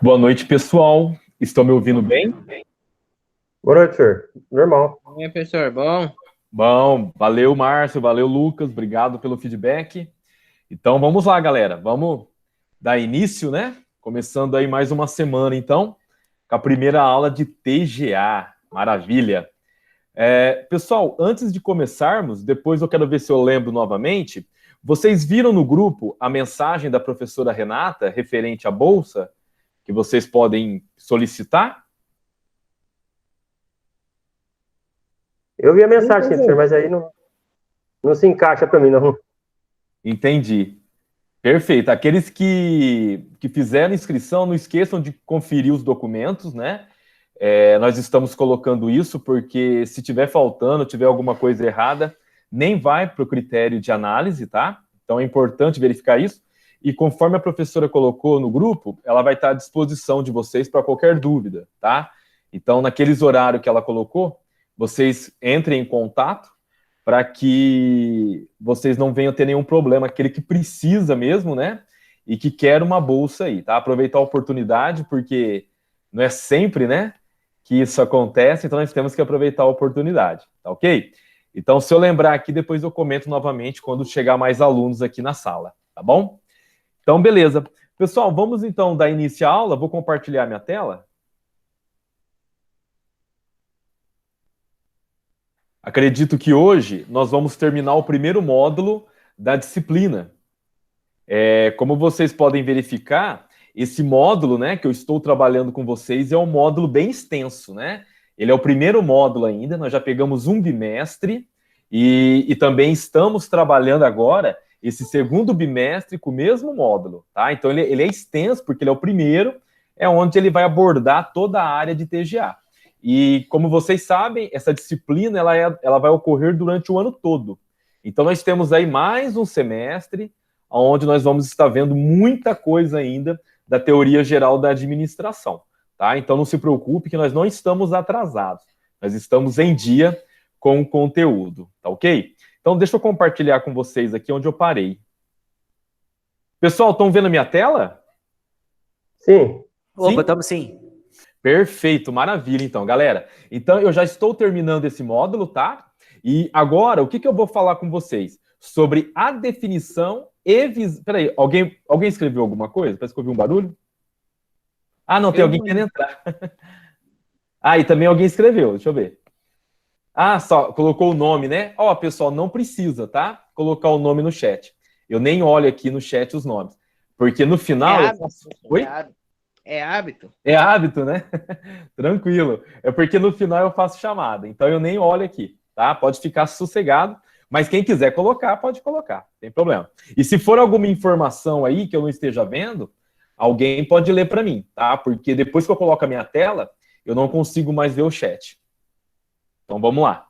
Boa noite, pessoal. Estão me ouvindo bem? Boa noite, senhor. Normal. E aí, professor, bom? Bom, valeu, Márcio, valeu, Lucas, obrigado pelo feedback. Então, vamos lá, galera. Vamos dar início, né? Começando aí mais uma semana, então, com a primeira aula de TGA. Maravilha. Pessoal, antes de começarmos, depois eu quero ver se eu lembro novamente, vocês viram no grupo a mensagem da professora Renata referente à bolsa que vocês podem solicitar? Eu vi a mensagem, senhor, mas aí não se encaixa para mim, não. Entendi. Perfeito. Aqueles que fizeram inscrição, não esqueçam de conferir os documentos, né? Nós estamos colocando isso porque se tiver faltando, tiver alguma coisa errada, nem vai para o critério de análise, tá? Então é importante verificar isso. E conforme a professora colocou no grupo, ela vai estar à disposição de vocês para qualquer dúvida, tá? Então, naqueles horários que ela colocou, vocês entrem em contato para que vocês não venham ter nenhum problema, aquele que precisa mesmo, né? E que quer uma bolsa aí, tá? Aproveitar a oportunidade, porque não é sempre, né, que isso acontece, então nós temos que aproveitar a oportunidade, tá ok? Então, se eu lembrar aqui, depois eu comento novamente quando chegar mais alunos aqui na sala, tá bom? Então, beleza. Pessoal, vamos então dar início à aula, vou compartilhar minha tela. Acredito que hoje nós vamos terminar o primeiro módulo da disciplina. Como vocês podem verificar, esse módulo, né, que eu estou trabalhando com vocês é um módulo bem extenso, né? Ele é o primeiro módulo ainda, nós já pegamos um bimestre e também estamos trabalhando agora esse segundo bimestre com o mesmo módulo, tá? Então ele é extenso porque ele é o primeiro, é onde ele vai abordar toda a área de TGA. E como vocês sabem, essa disciplina ela vai ocorrer durante o ano todo. Então nós temos aí mais um semestre, onde nós vamos estar vendo muita coisa ainda da teoria geral da administração, tá? Então não se preocupe que nós não estamos atrasados, nós estamos em dia com o conteúdo, tá ok? Então deixa eu compartilhar com vocês aqui onde eu parei. Pessoal, estão vendo a minha tela? Sim. Opa, estamos sim. Perfeito, maravilha, então, galera. Então, eu já estou terminando esse módulo, tá? E agora, o que eu vou falar com vocês? Sobre a definição e visão... Peraí, alguém escreveu alguma coisa? Parece que eu ouvi um barulho. Ah, não, tem alguém querendo entrar. Ah, e também alguém escreveu, deixa eu ver. Ah, só, colocou o nome, né? Ó, pessoal, não precisa, tá? Colocar o nome no chat. Eu nem olho aqui no chat os nomes. Porque no final... Oi? É hábito. É hábito, né? Tranquilo. É porque no final eu faço chamada, então eu nem olho aqui, tá? Pode ficar sossegado, mas quem quiser colocar, pode colocar, não tem problema. E se for alguma informação aí que eu não esteja vendo, alguém pode ler para mim, tá? Porque depois que eu coloco a minha tela, eu não consigo mais ver o chat. Então vamos lá.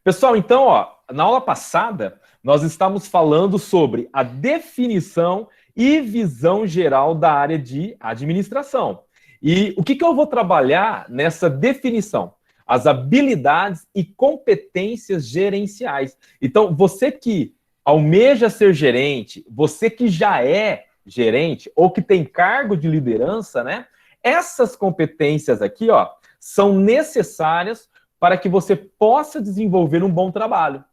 Pessoal, então, ó, na aula passada, nós estávamos falando sobre a definição e visão geral da área de administração. E o que eu vou trabalhar nessa definição? As habilidades e competências gerenciais. Então, você que almeja ser gerente, você que já é gerente ou que tem cargo de liderança, né? Essas competências aqui, ó, são necessárias para que você possa desenvolver um bom trabalho.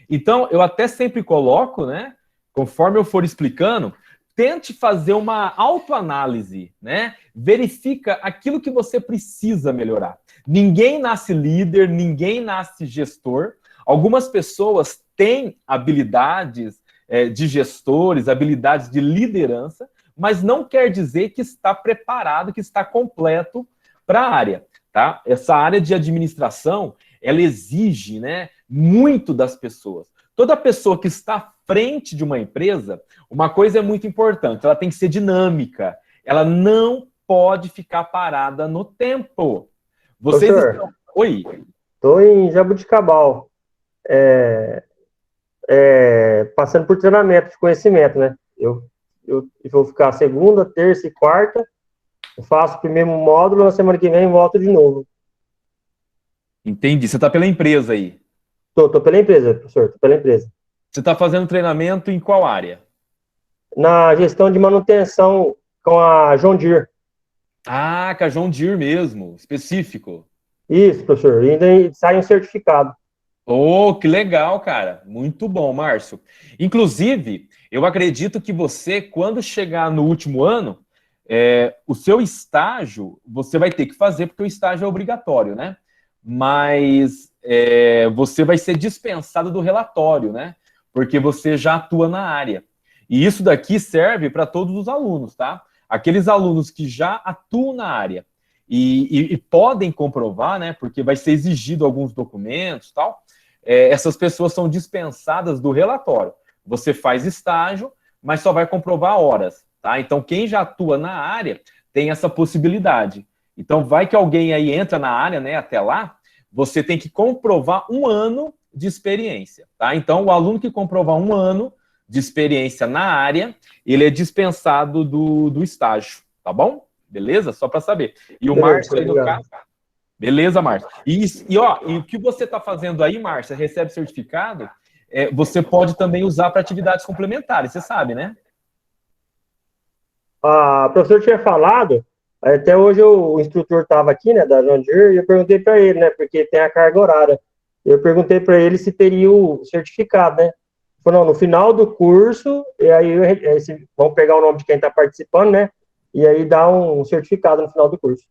Então, eu até sempre coloco, né? Conforme eu for explicando, tente fazer uma autoanálise, né? Verifica aquilo que você precisa melhorar. Ninguém nasce líder, ninguém nasce gestor. Algumas pessoas têm habilidades de gestores, habilidades de liderança, mas não quer dizer que está preparado, que está completo para a área, tá? Essa área de administração, ela exige, né, muito das pessoas. Toda pessoa que está à frente de uma empresa, uma coisa é muito importante, ela tem que ser dinâmica. Ela não pode ficar parada no tempo. Vocês estão... Oi? Estou em Jabuticabal, passando por treinamento de conhecimento, né? Eu vou ficar segunda, terça e quarta, eu faço o primeiro módulo, na semana que vem volto de novo. Entendi. Você está pela empresa aí? Tô pela empresa, professor, tô pela empresa. Você está fazendo treinamento em qual área? Na gestão de manutenção com a John Deere. Ah, com a John Deere mesmo, específico. Isso, professor. E ainda sai um certificado. Oh, que legal, cara. Muito bom, Márcio. Inclusive, eu acredito que você, quando chegar no último ano, o seu estágio, você vai ter que fazer, porque o estágio é obrigatório, né? Mas você vai ser dispensado do relatório, né? Porque você já atua na área. E isso daqui serve para todos os alunos, tá? Aqueles alunos que já atuam na área e podem comprovar, né? Porque vai ser exigido alguns documentos e tal. Essas pessoas são dispensadas do relatório. Você faz estágio, mas só vai comprovar horas, tá? Então, quem já atua na área tem essa possibilidade. Então, vai que alguém aí entra na área, né, até lá, você tem que comprovar 1 ano de experiência, tá? Então, o aluno que comprovar 1 ano de experiência na área, ele é dispensado do estágio, tá bom? Beleza? Só para saber. E o Márcio aí no caso... Beleza, Márcia? E o que você está fazendo aí, Márcia, recebe certificado, você pode também usar para atividades complementares, você sabe, né? O professor tinha falado, até hoje o instrutor estava aqui, né, da John Deere, e eu perguntei para ele, né, porque tem a carga horária. Eu perguntei para ele se teria o certificado, né? Ele falou, não, no final do curso, e aí vamos pegar o nome de quem está participando, né? E aí dá um certificado no final do curso.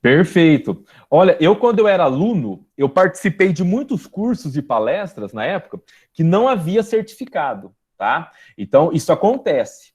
Perfeito. Olha, quando eu era aluno, eu participei de muitos cursos e palestras na época que não havia certificado, tá? Então, isso acontece.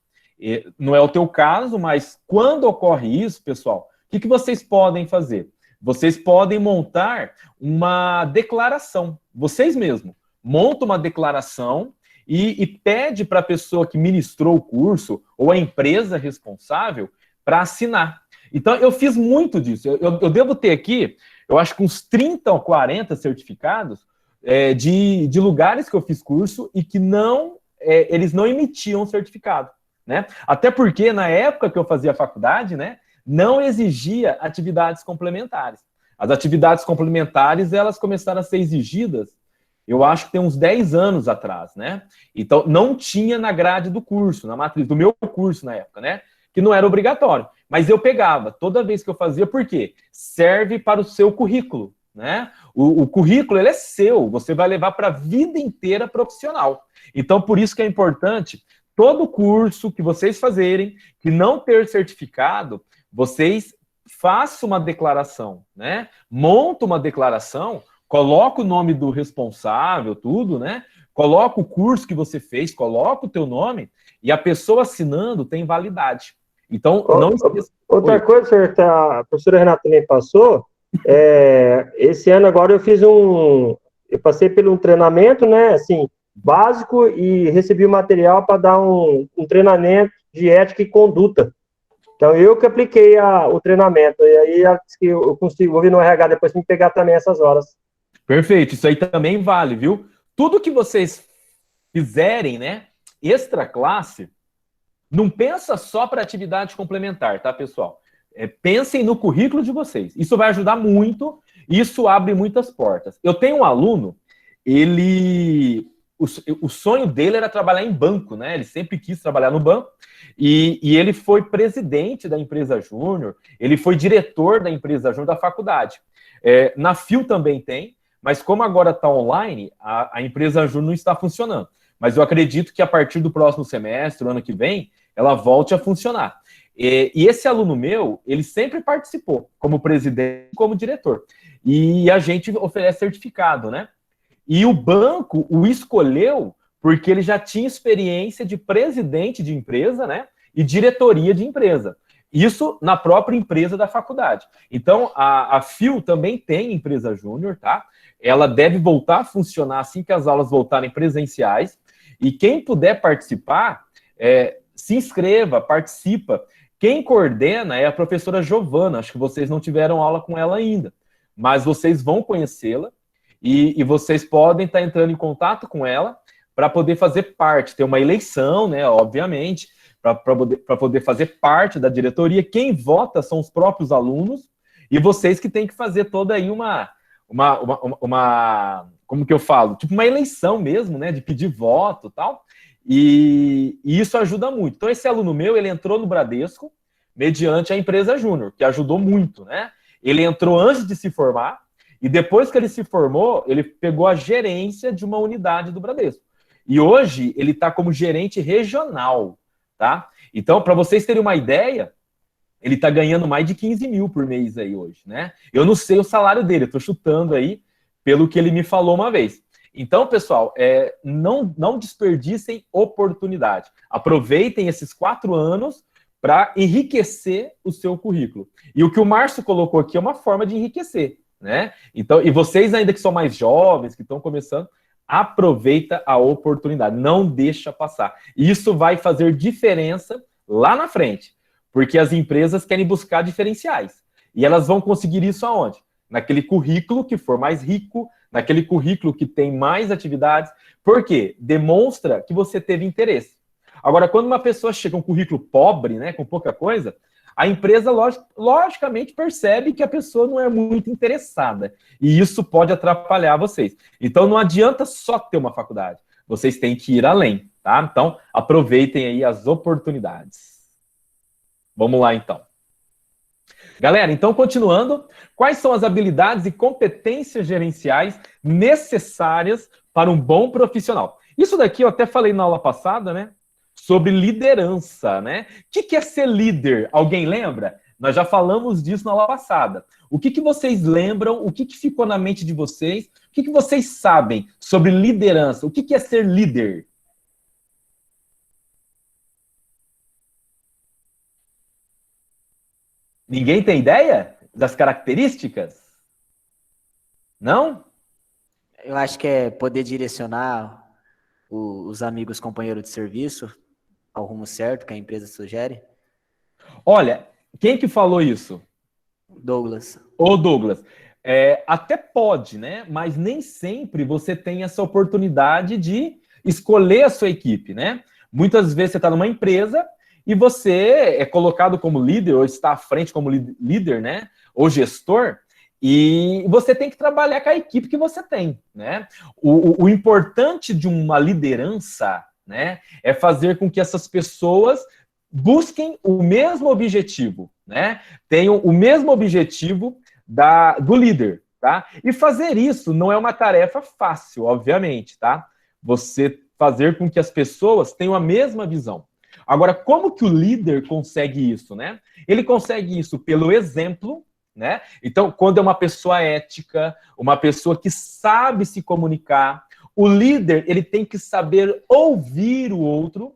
Não é o teu caso, mas quando ocorre isso, pessoal, o que vocês podem fazer? Vocês podem montar uma declaração, vocês mesmos. Monta uma declaração e pede para a pessoa que ministrou o curso ou a empresa responsável para assinar. Então, eu fiz muito disso. Eu devo ter aqui, eu acho que uns 30 ou 40 certificados de lugares que eu fiz curso e que eles não emitiam certificado, né? Até porque, na época que eu fazia faculdade, né, não exigia atividades complementares. As atividades complementares, elas começaram a ser exigidas, eu acho que tem uns 10 anos atrás, né? Então, não tinha na grade do curso, na matriz, do meu curso na época, né? Que não era obrigatório. Mas eu pegava toda vez que eu fazia, por quê? Serve para o seu currículo, né? O currículo, ele é seu, você vai levar para a vida inteira profissional. Então, por isso que é importante, todo curso que vocês fazerem, que não ter certificado, vocês façam uma declaração, né? Monta uma declaração, coloca o nome do responsável, tudo, né? Coloca o curso que você fez, coloca o teu nome, e a pessoa assinando tem validade. Então, não esqueça. Outra coisa, senhor, a professora Renata também passou, esse ano agora eu passei por um treinamento, né, assim, básico, e recebi o material para dar um treinamento de ética e conduta. Então, eu que apliquei o treinamento, e aí eu consigo ouvir no RH depois me pegar também essas horas. Perfeito, isso aí também vale, viu? Tudo que vocês fizerem, né, extra classe, não pensa só para atividade complementar, tá, pessoal? Pensem no currículo de vocês. Isso vai ajudar muito, isso abre muitas portas. Eu tenho um aluno, o sonho dele era trabalhar em banco, né? Ele sempre quis trabalhar no banco, e ele foi presidente da empresa júnior, ele foi diretor da empresa júnior da faculdade. Na FIU também tem, mas como agora está online, a empresa júnior não está funcionando. Mas eu acredito que a partir do próximo semestre, o ano que vem, ela volte a funcionar. E esse aluno meu, ele sempre participou, como presidente, como diretor. E a gente oferece certificado, né? E o banco o escolheu porque ele já tinha experiência de presidente de empresa, né? E diretoria de empresa. Isso na própria empresa da faculdade. Então, a FIU também tem empresa júnior, tá? Ela deve voltar a funcionar assim que as aulas voltarem presenciais. E quem puder participar, se inscreva, participa. Quem coordena é a professora Giovana. Acho que vocês não tiveram aula com ela ainda, mas vocês vão conhecê-la e vocês podem estar entrando em contato com ela para poder fazer parte. Tem uma eleição, né, obviamente, para poder fazer parte da diretoria. Quem vota são os próprios alunos e vocês que têm que fazer toda aí uma como que eu falo? Tipo uma eleição mesmo, né, de pedir voto e tal. E isso ajuda muito. Então, esse aluno meu, ele entrou no Bradesco, mediante a empresa júnior, que ajudou muito, né? Ele entrou antes de se formar, e depois que ele se formou, ele pegou a gerência de uma unidade do Bradesco. E hoje ele está como gerente regional, tá? Então, para vocês terem uma ideia, ele está ganhando mais de 15 mil por mês aí hoje, né? Eu não sei o salário dele, eu estou chutando aí pelo que ele me falou uma vez. Então, pessoal, não desperdicem oportunidade. Aproveitem esses 4 anos para enriquecer o seu currículo. E o que o Márcio colocou aqui é uma forma de enriquecer, né? Então, e vocês ainda que são mais jovens, que estão começando, aproveita a oportunidade, não deixa passar. Isso vai fazer diferença lá na frente, porque as empresas querem buscar diferenciais. E elas vão conseguir isso aonde? Naquele currículo que for mais rico, naquele currículo que tem mais atividades. Por quê? Demonstra que você teve interesse. Agora, quando uma pessoa chega com um currículo pobre, né, com pouca coisa, a empresa, logicamente, percebe que a pessoa não é muito interessada. E isso pode atrapalhar vocês. Então, não adianta só ter uma faculdade. Vocês têm que ir além, tá? Então, aproveitem aí as oportunidades. Vamos lá, então. Galera, então, continuando, quais são as habilidades e competências gerenciais necessárias para um bom profissional? Isso daqui eu até falei na aula passada, né? Sobre liderança, né? O que é ser líder? Alguém lembra? Nós já falamos disso na aula passada. O que vocês lembram? O que ficou na mente de vocês? O que vocês sabem sobre liderança? O que é ser líder? Ninguém tem ideia das características? Não? Eu acho que é poder direcionar os amigos companheiros de serviço ao rumo certo que a empresa sugere. Olha, quem que falou isso? Douglas. Ô, Douglas, até pode, né? Mas nem sempre você tem essa oportunidade de escolher a sua equipe, né? Muitas vezes você está numa empresa e você é colocado como líder, ou está à frente como líder, né? Ou gestor, e você tem que trabalhar com a equipe que você tem, né? O importante de uma liderança, né, é fazer com que essas pessoas busquem o mesmo objetivo, né? Tenham o mesmo objetivo do líder, tá? E fazer isso não é uma tarefa fácil, obviamente, tá? Você fazer com que as pessoas tenham a mesma visão. Agora, como que o líder consegue isso, né? Ele consegue isso pelo exemplo, né? Então, quando é uma pessoa ética, uma pessoa que sabe se comunicar, o líder, ele tem que saber ouvir o outro.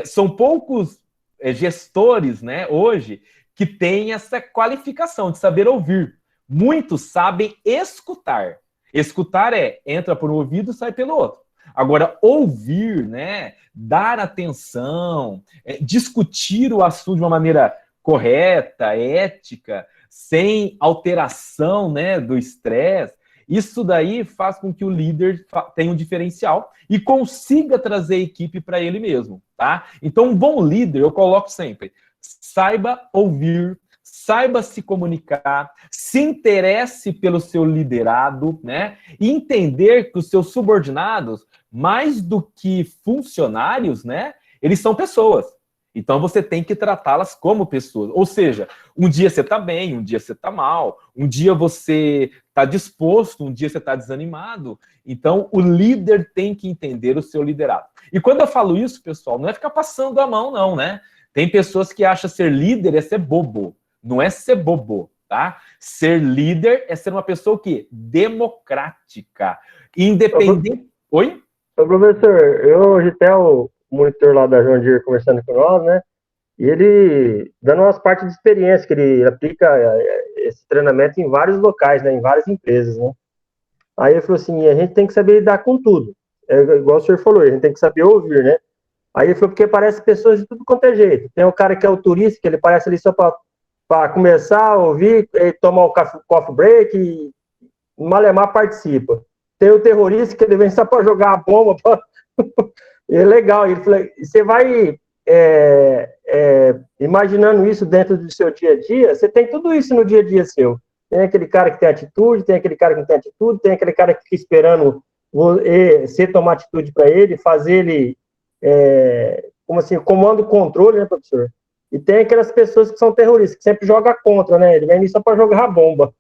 São poucos gestores, né, hoje, que têm essa qualificação de saber ouvir. Muitos sabem escutar. Escutar entra por um ouvido e sai pelo outro. Agora, ouvir, né, dar atenção, discutir o assunto de uma maneira correta, ética, sem alteração, né, do estresse, isso daí faz com que o líder tenha um diferencial e consiga trazer a equipe para ele mesmo, tá? Então, um bom líder, eu coloco sempre, saiba ouvir, saiba se comunicar, se interesse pelo seu liderado, né? E entender que os seus subordinados, mais do que funcionários, né? Eles são pessoas. Então, você tem que tratá-las como pessoas. Ou seja, um dia você está bem, um dia você está mal, um dia você está disposto, um dia você está desanimado. Então, o líder tem que entender o seu liderado. E quando eu falo isso, pessoal, não é ficar passando a mão, não, né? Tem pessoas que acham ser líder é ser bobo. Não é ser bobo, tá? Ser líder é ser uma pessoa o quê? Democrática. Independente... Oi? Ô, professor, eu hoje até o monitor lá da John Deere conversando com nós, né? E ele dando umas partes de experiência, que ele aplica esse treinamento em vários locais, né? Em várias empresas, né? Aí ele falou assim, a gente tem que saber lidar com tudo. Igual o senhor falou, a gente tem que saber ouvir, né? Aí ele falou, porque parece pessoas de tudo quanto é jeito. Tem o cara que é o turista, que ele parece ali só para começar a ouvir, tomar o coffee break e malemar participa. Tem o terrorista que ele vem só para jogar a bomba. É legal. Ele falou, você vai imaginando isso dentro do seu dia a dia, você tem tudo isso no dia a dia seu. Tem aquele cara que tem atitude, tem aquele cara que não tem atitude, tem aquele cara que fica esperando você tomar atitude para ele, fazer ele, como assim, comando controle, né, professor? E tem aquelas pessoas que são terroristas, que sempre jogam contra, né? Ele vem ali só para jogar bomba.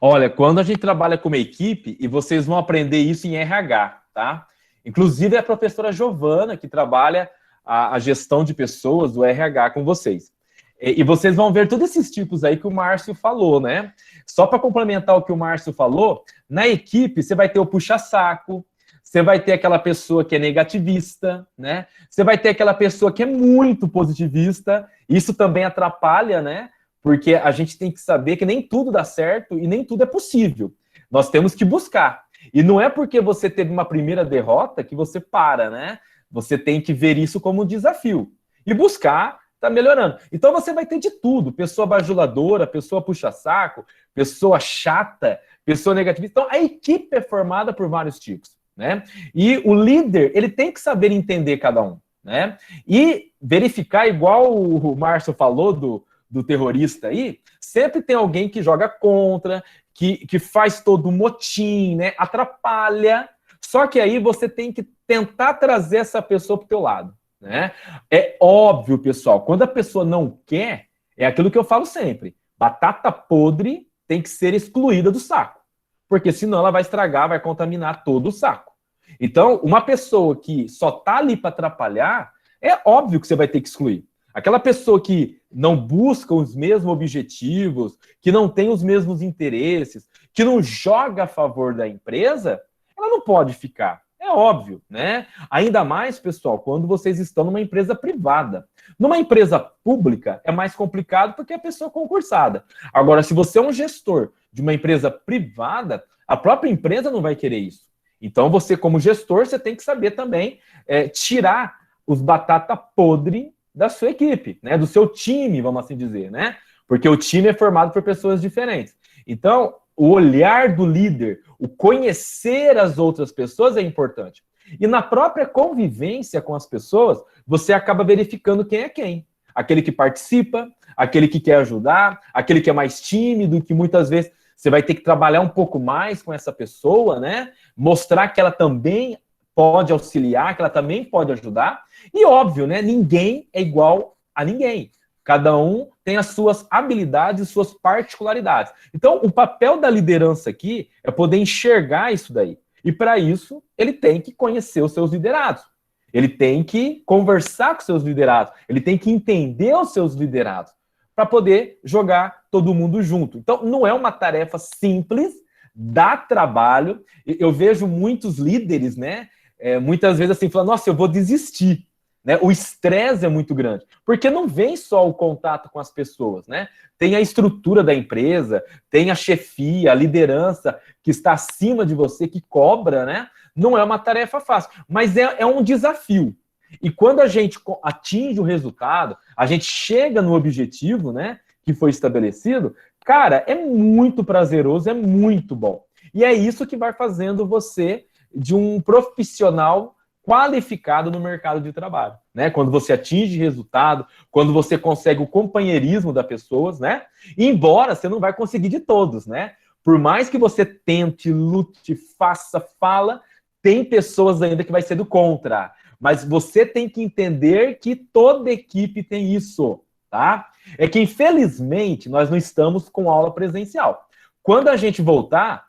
Olha, quando a gente trabalha com uma equipe, e vocês vão aprender isso em RH, tá? Inclusive, é a professora Giovana, que trabalha a gestão de pessoas do RH com vocês. E vocês vão ver todos esses tipos aí que o Márcio falou, né? Só para complementar o que o Márcio falou, na equipe você vai ter o puxa-saco, você vai ter aquela pessoa que é negativista, né? Você vai ter aquela pessoa que é muito positivista. Isso também atrapalha, né? Porque a gente tem que saber que nem tudo dá certo e nem tudo é possível. Nós temos que buscar. E não é porque você teve uma primeira derrota que você para, né? Você tem que ver isso como um desafio. E buscar tá melhorando. Então você vai ter de tudo. Pessoa bajuladora, pessoa puxa-saco, pessoa chata, pessoa negativista. Então a equipe é formada por vários tipos, né? E o líder, ele tem que saber entender cada um, né? E verificar, igual o Márcio falou do terrorista aí, sempre tem alguém que joga contra, que faz todo o motim, né? Atrapalha. Só que aí você tem que tentar trazer essa pessoa pro teu lado, né? É óbvio, pessoal, quando a pessoa não quer, é aquilo que eu falo sempre. Batata podre tem que ser excluída do saco. Porque senão ela vai estragar, vai contaminar todo o saco. Então, uma pessoa que só tá ali para atrapalhar, é óbvio que você vai ter que excluir. Aquela pessoa que não busca os mesmos objetivos, que não tem os mesmos interesses, que não joga a favor da empresa, ela não pode ficar. É óbvio, né? Ainda mais, pessoal, quando vocês estão numa empresa privada. Numa empresa pública é mais complicado porque a pessoa é concursada. Agora, se você é um gestor de uma empresa privada, a própria empresa não vai querer isso. Então, você, como gestor, você tem que saber também tirar os batata podre da sua equipe, né? Do seu time, vamos assim dizer, né? Porque o time é formado por pessoas diferentes. Então, o olhar do líder, o conhecer as outras pessoas é importante. E na própria convivência com as pessoas, você acaba verificando quem é quem. Aquele que participa, aquele que quer ajudar, aquele que é mais tímido, que muitas vezes você vai ter que trabalhar um pouco mais com essa pessoa, né? Mostrar que ela também pode auxiliar, que ela também pode ajudar. E óbvio, né? Ninguém é igual a ninguém. Cada um tem as suas habilidades e suas particularidades. Então, o papel da liderança aqui é poder enxergar isso daí. E para isso, ele tem que conhecer os seus liderados. Ele tem que conversar com os seus liderados. Ele tem que entender os seus liderados para poder jogar todo mundo junto. Então, não é uma tarefa simples, dá trabalho. Eu vejo muitos líderes, né? Muitas vezes assim, falando, nossa, eu vou desistir. Né? O estresse é muito grande, porque não vem só o contato com as pessoas, né? Tem a estrutura da empresa, tem a chefia, a liderança que está acima de você, que cobra, né? Não é uma tarefa fácil, mas é um desafio. E quando a gente atinge o resultado, a gente chega no objetivo, né, que foi estabelecido, cara, é muito prazeroso, é muito bom. E é isso que vai fazendo você de um profissional qualificado no mercado de trabalho, né? Quando você atinge resultado, quando você consegue o companheirismo das pessoas, né? E embora você não vai conseguir de todos, né? Por mais que você tente, lute, faça, fala, tem pessoas ainda que vai ser do contra. Mas você tem que entender que toda equipe tem isso, tá? É que, infelizmente, nós não estamos com aula presencial. Quando a gente voltar,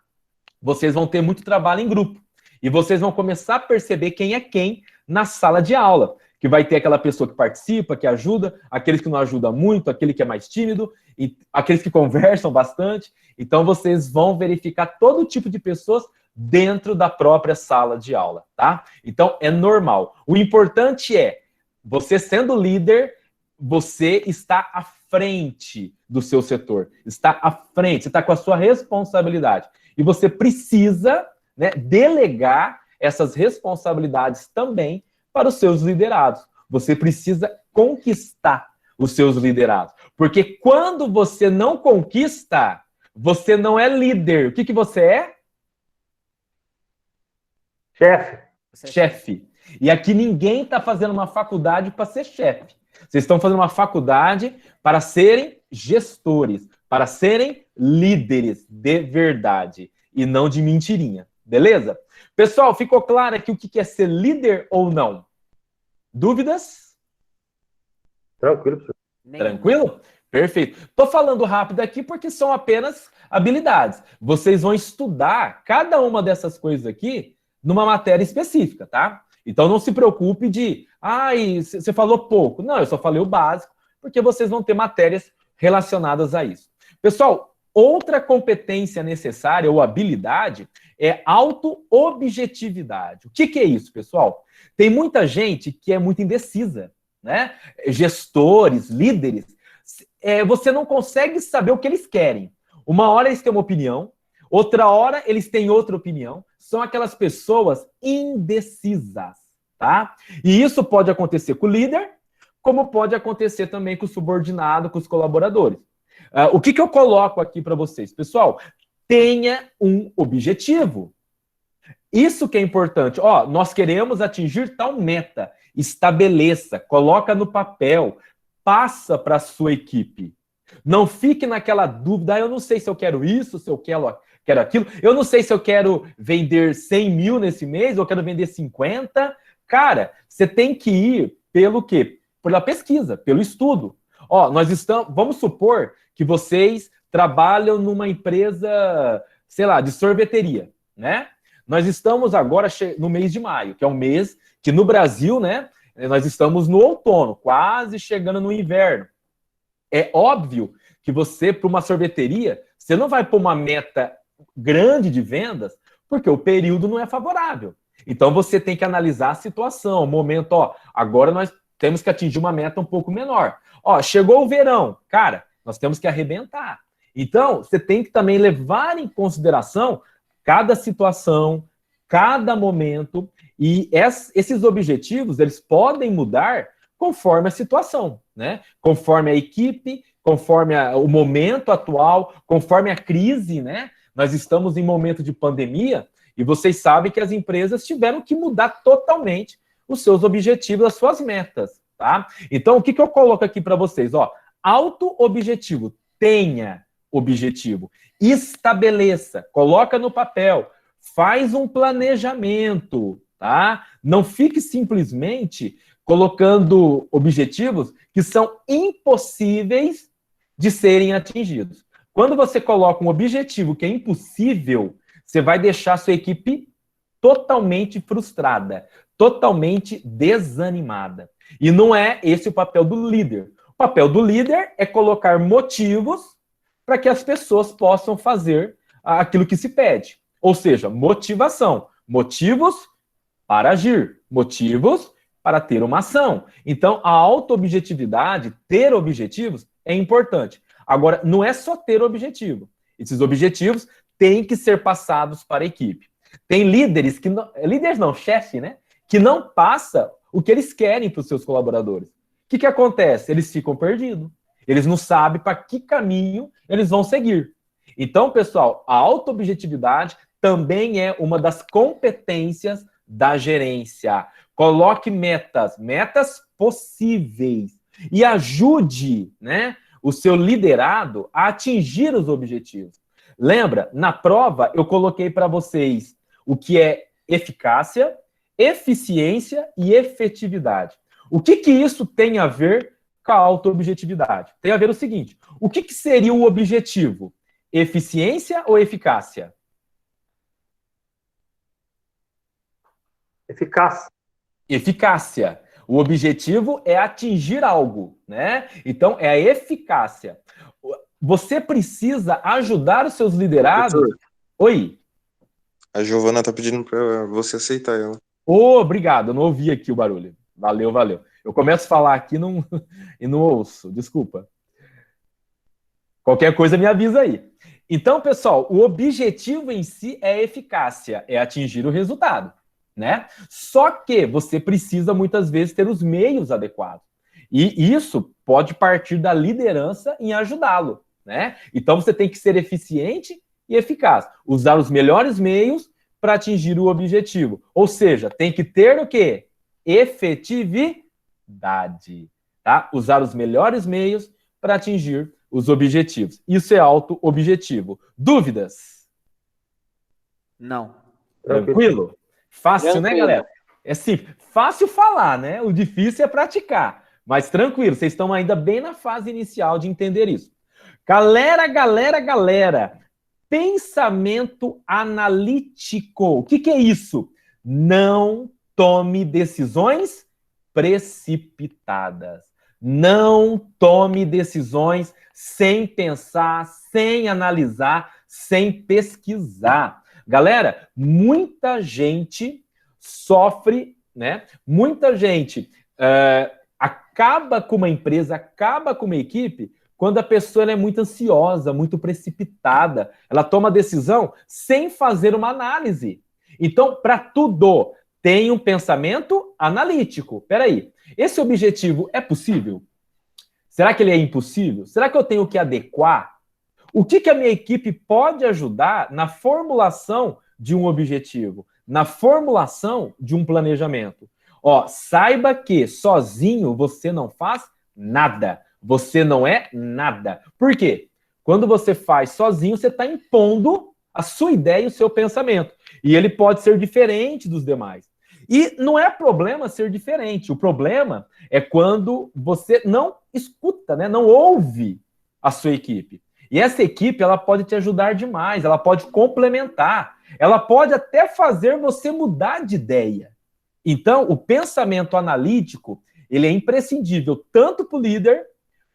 vocês vão ter muito trabalho em grupo. E vocês vão começar a perceber quem é quem na sala de aula. Que vai ter aquela pessoa que participa, que ajuda, aqueles que não ajudam muito, aquele que é mais tímido, e aqueles que conversam bastante. Então, vocês vão verificar todo tipo de pessoas dentro da própria sala de aula, tá? Então, é normal. O importante é, você sendo líder, você está à frente do seu setor. Está à frente, você está com a sua responsabilidade. E você precisa, né, delegar essas responsabilidades também para os seus liderados. Você precisa conquistar os seus liderados. Porque quando você não conquista, você não é líder. O que você é? Chefe. Chefe. E aqui ninguém está fazendo uma faculdade para ser chefe. Vocês estão fazendo uma faculdade para serem gestores, para serem líderes de verdade e não de mentirinha. Beleza? Pessoal, ficou claro aqui o que é ser líder ou não? Dúvidas? Tranquilo, professor. Tranquilo? Perfeito. Estou falando rápido aqui porque são apenas habilidades. Vocês vão estudar cada uma dessas coisas aqui numa matéria específica, tá? Então não se preocupe de, você falou pouco. Não, eu só falei o básico, porque vocês vão ter matérias relacionadas a isso. Pessoal, outra competência necessária ou habilidade é auto-objetividade. O que é isso, pessoal? Tem muita gente que é muito indecisa, né? Gestores, líderes, você não consegue saber o que eles querem. Uma hora eles têm uma opinião, outra hora eles têm outra opinião. São aquelas pessoas indecisas, tá? E isso pode acontecer com o líder, como pode acontecer também com o subordinado, com os colaboradores. O que eu coloco aqui para vocês? Pessoal, tenha um objetivo. Isso que é importante. Nós queremos atingir tal meta. Estabeleça, coloca no papel, passa para a sua equipe. Não fique naquela dúvida, eu não sei se eu quero isso, se eu quero aquilo, eu não sei se eu quero vender 100 mil nesse mês, ou eu quero vender 50. Cara, você tem que ir pelo quê? Pela pesquisa, pelo estudo. Vamos supor que vocês trabalham numa empresa, sei lá, de sorveteria, né? Nós estamos agora no mês de maio, que é um mês que no Brasil, né, nós estamos no outono, quase chegando no inverno. É óbvio que você, para uma sorveteria, você não vai pôr uma meta grande de vendas, porque o período não é favorável. Então, você tem que analisar a situação, o momento, agora nós temos que atingir uma meta um pouco menor. Chegou o verão, cara, nós temos que arrebentar. Então, você tem que também levar em consideração cada situação, cada momento, e esses objetivos, eles podem mudar conforme a situação, né? Conforme a equipe, conforme o momento atual, conforme a crise, né? Nós estamos em momento de pandemia e vocês sabem que as empresas tiveram que mudar totalmente os seus objetivos, as suas metas, tá? Então, o que eu coloco aqui para vocês? Auto-objetivo, tenha objetivo, estabeleça, coloca no papel, faz um planejamento, tá? Não fique simplesmente colocando objetivos que são impossíveis de serem atingidos. Quando você coloca um objetivo que é impossível, você vai deixar a sua equipe totalmente frustrada, totalmente desanimada. E não é esse o papel do líder. O papel do líder é colocar motivos para que as pessoas possam fazer aquilo que se pede. Ou seja, motivação. Motivos para agir. Motivos para ter uma ação. Então, a auto-objetividade, ter objetivos, é importante. Agora, não é só ter objetivo. Esses objetivos têm que ser passados para a equipe. Tem líderes que não... Líderes não, chefe, né? Que não passa o que eles querem para os seus colaboradores. O que acontece? Eles ficam perdidos. Eles não sabem para que caminho eles vão seguir. Então, pessoal, a auto-objetividade também é uma das competências da gerência. Coloque metas possíveis e ajude, né, o seu liderado a atingir os objetivos. Lembra, na prova eu coloquei para vocês o que é eficácia, eficiência e efetividade. O que isso tem a ver com a auto-objetividade? Tem a ver o seguinte, o que seria o objetivo? Eficiência ou eficácia? Eficácia. O objetivo é atingir algo, né? Então, é a eficácia. Você precisa ajudar os seus liderados... Professor, Oi. a Giovana tá pedindo pra você aceitar ela. Obrigado, eu não ouvi aqui o barulho. Valeu, valeu. Eu começo a falar aqui e não ouço, desculpa. Qualquer coisa me avisa aí. Então, pessoal, o objetivo em si é eficácia, é atingir o resultado, né? Só que você precisa muitas vezes ter os meios adequados. E isso pode partir da liderança em ajudá-lo, né? Então você tem que ser eficiente e eficaz, usar os melhores meios para atingir o objetivo. Ou seja, tem que ter o quê? Efetividade, tá? Usar os melhores meios para atingir os objetivos. Isso é auto-objetivo. Dúvidas? Não. Tranquilo? Fácil, né, galera? É simples. Fácil falar, né? O difícil é praticar. Mas tranquilo, vocês estão ainda bem na fase inicial de entender isso. Galera, pensamento analítico. O que é isso? Não tome decisões precipitadas. Não tome decisões sem pensar, sem analisar, sem pesquisar. Galera, muita gente sofre, né? Muita gente acaba com uma empresa, acaba com uma equipe, quando a pessoa ela é muito ansiosa, muito precipitada. Ela toma decisão sem fazer uma análise. Então, para tudo, tem um pensamento analítico. Peraí, esse objetivo é possível? Será que ele é impossível? Será que eu tenho que adequar? O que a minha equipe pode ajudar na formulação de um objetivo, na formulação de um planejamento? Ó, saiba que sozinho você não faz nada. Você não é nada. Por quê? Quando você faz sozinho, você está impondo a sua ideia e o seu pensamento. E ele pode ser diferente dos demais. E não é problema ser diferente. O problema é quando você não escuta, né? Não ouve a sua equipe. E essa equipe, ela pode te ajudar demais, ela pode complementar, ela pode até fazer você mudar de ideia. Então, o pensamento analítico, ele é imprescindível tanto para o líder,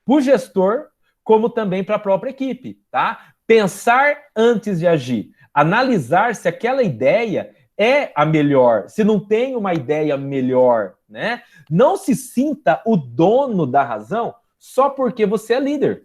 para o gestor, como também para a própria equipe, tá? Pensar antes de agir, analisar se aquela ideia é a melhor, se não tem uma ideia melhor, né? Não se sinta o dono da razão só porque você é líder,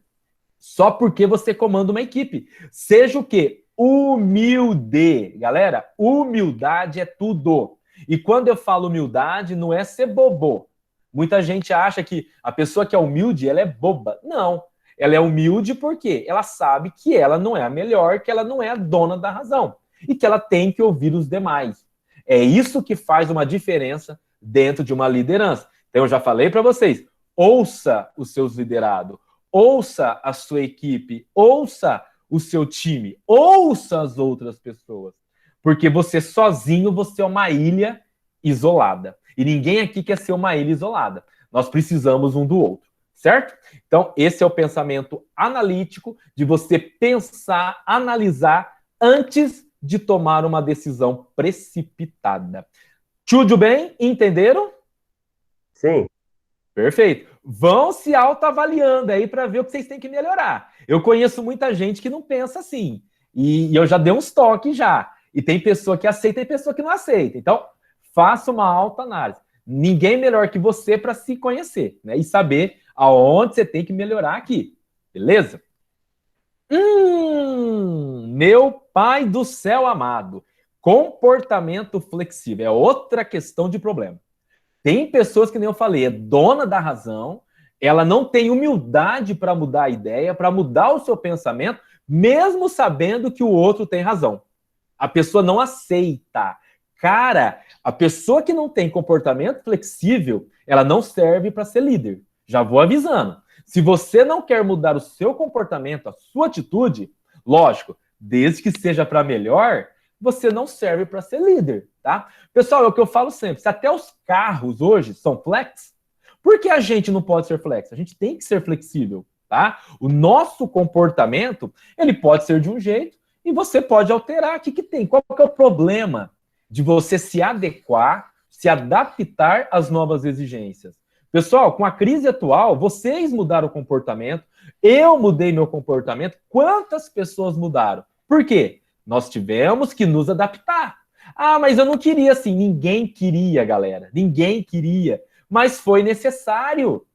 só porque você comanda uma equipe. Seja o quê? Humilde. Galera, humildade é tudo. E quando eu falo humildade, não é ser bobo. Muita gente acha que a pessoa que é humilde, ela é boba. Não. Ela é humilde porque ela sabe que ela não é a melhor, que ela não é a dona da razão. E que ela tem que ouvir os demais. É isso que faz uma diferença dentro de uma liderança. Então, eu já falei para vocês, ouça os seus liderados, ouça a sua equipe, ouça o seu time, ouça as outras pessoas. Porque você sozinho, você é uma ilha isolada. E ninguém aqui quer ser uma ilha isolada. Nós precisamos um do outro, certo? Então, esse é o pensamento analítico de você pensar, analisar antes de tomar uma decisão precipitada. Tudo bem? Entenderam? Sim. Perfeito. Vão se autoavaliando aí para ver o que vocês têm que melhorar. Eu conheço muita gente que não pensa assim. E eu já dei uns toques já. E tem pessoa que aceita e pessoa que não aceita. Então, faça uma autoanálise. Ninguém melhor que você para se conhecer, né? E saber aonde você tem que melhorar aqui. Beleza? Meu pai do céu amado. Comportamento flexível. É outra questão de problema. Tem pessoas que nem eu falei, é dona da razão, ela não tem humildade para mudar a ideia, para mudar o seu pensamento, mesmo sabendo que o outro tem razão. A pessoa não aceita. Cara, a pessoa que não tem comportamento flexível, ela não serve para ser líder. Já vou avisando. Se você não quer mudar o seu comportamento, a sua atitude, lógico, desde que seja para melhor, você não serve para ser líder, tá? Pessoal, é o que eu falo sempre. Se até os carros hoje são flex, por que a gente não pode ser flex? A gente tem que ser flexível, tá? O nosso comportamento, ele pode ser de um jeito e você pode alterar. O que tem? Qual que é o problema de você se adequar, se adaptar às novas exigências? Pessoal, com a crise atual, vocês mudaram o comportamento, eu mudei meu comportamento. Quantas pessoas mudaram? Por quê? Nós tivemos que nos adaptar. Ah, mas eu não queria assim. Ninguém queria, galera. Ninguém queria. Mas foi necessário.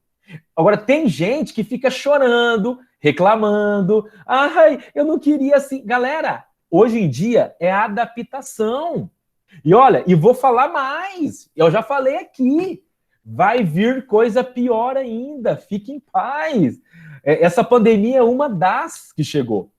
Agora, tem gente que fica chorando, reclamando. Ai, eu não queria assim. Galera, hoje em dia é adaptação. E olha, e vou falar mais. Eu já falei aqui. Vai vir coisa pior ainda. Fique em paz. Essa pandemia é uma das que chegou.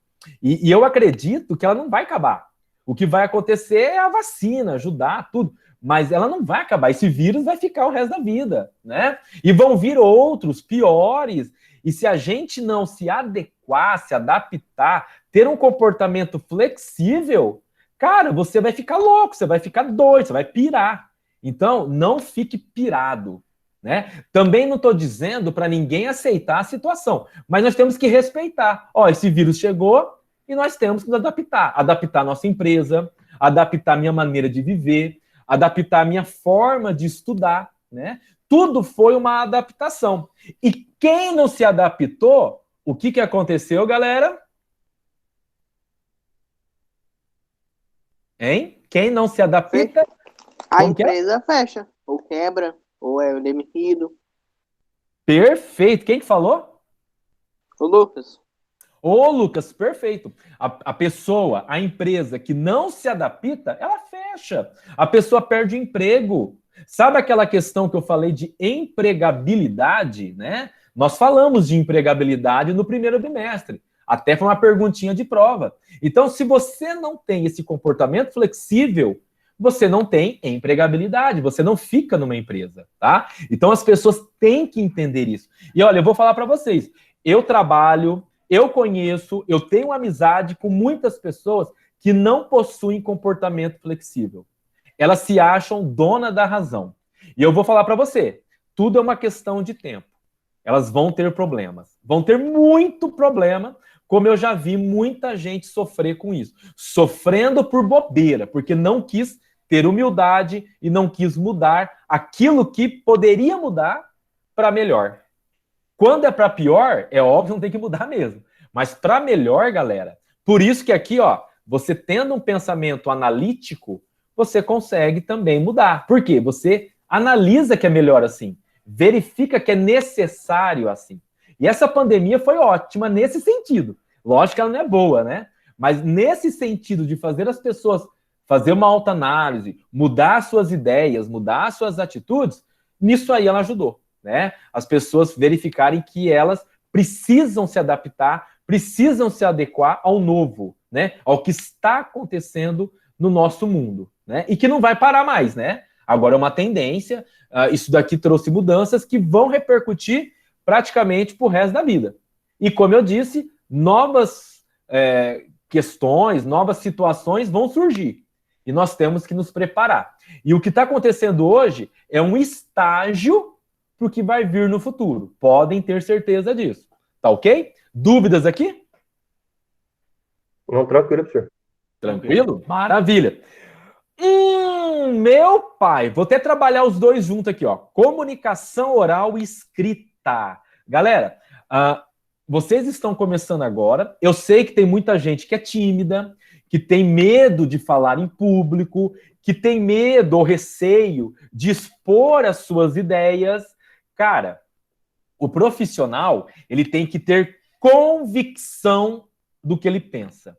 E eu acredito que ela não vai acabar. O que vai acontecer é a vacina, ajudar, tudo. Mas ela não vai acabar. Esse vírus vai ficar o resto da vida, né? E vão vir outros, piores. E se a gente não se adequar, se adaptar, ter um comportamento flexível, cara, você vai ficar louco, você vai ficar doido, você vai pirar. Então, não fique pirado. né? Também não estou dizendo para ninguém aceitar a situação, mas nós temos que respeitar. Ó, esse vírus chegou e nós temos que nos adaptar. Adaptar a nossa empresa, adaptar a minha maneira de viver, adaptar a minha forma de estudar, né? Tudo foi uma adaptação. E quem não se adaptou, o que aconteceu, galera? Hein? Quem não se adapta... A Como que é? empresa fecha, ou quebra, ou é demitido. Perfeito. Quem que falou? O Lucas. Ô, Lucas, perfeito. A pessoa, a empresa que não se adapta, ela fecha. A pessoa perde o emprego. Sabe aquela questão que eu falei de empregabilidade, né? Nós falamos de empregabilidade no primeiro bimestre. Até foi uma perguntinha de prova. Então, se você não tem esse comportamento flexível, você não tem empregabilidade, você não fica numa empresa, tá? Então, as pessoas têm que entender isso. E olha, eu vou falar para vocês, eu trabalho, eu conheço, eu tenho amizade com muitas pessoas que não possuem comportamento flexível. Elas se acham dona da razão. E eu vou falar para você, tudo é uma questão de tempo. Elas vão ter problemas, vão ter muito problema, como eu já vi muita gente sofrer com isso. Sofrendo por bobeira, porque não quis ter humildade e não quis mudar aquilo que poderia mudar para melhor. Quando é para pior, é óbvio, não tem que mudar mesmo. Mas para melhor, galera, por isso que aqui, ó, você tendo um pensamento analítico, você consegue também mudar. Por quê? Você analisa que é melhor assim, verifica que é necessário assim. E essa pandemia foi ótima nesse sentido. Lógico que ela não é boa, né? Mas nesse sentido de fazer as pessoas fazer uma autoanálise, mudar suas ideias, mudar suas atitudes, nisso aí ela ajudou, né? As pessoas verificarem que elas precisam se adaptar, precisam se adequar ao novo, né? Ao que está acontecendo no nosso mundo, né? E que não vai parar mais, né? Agora é uma tendência, isso daqui trouxe mudanças que vão repercutir praticamente pro resto da vida. E como eu disse, novas questões, novas situações vão surgir. E nós temos que nos preparar. E o que está acontecendo hoje é um estágio para o que vai vir no futuro. Podem ter certeza disso. Tá ok? Dúvidas aqui? Não, tranquilo, professor. Tranquilo? Maravilha. Meu pai. Vou até trabalhar os dois juntos aqui, ó. Comunicação oral e escrita. Galera, vocês estão começando agora. Eu sei que tem muita gente que é tímida, que tem medo de falar em público, que tem medo ou receio de expor as suas ideias. Cara, o profissional, ele tem que ter convicção do que ele pensa.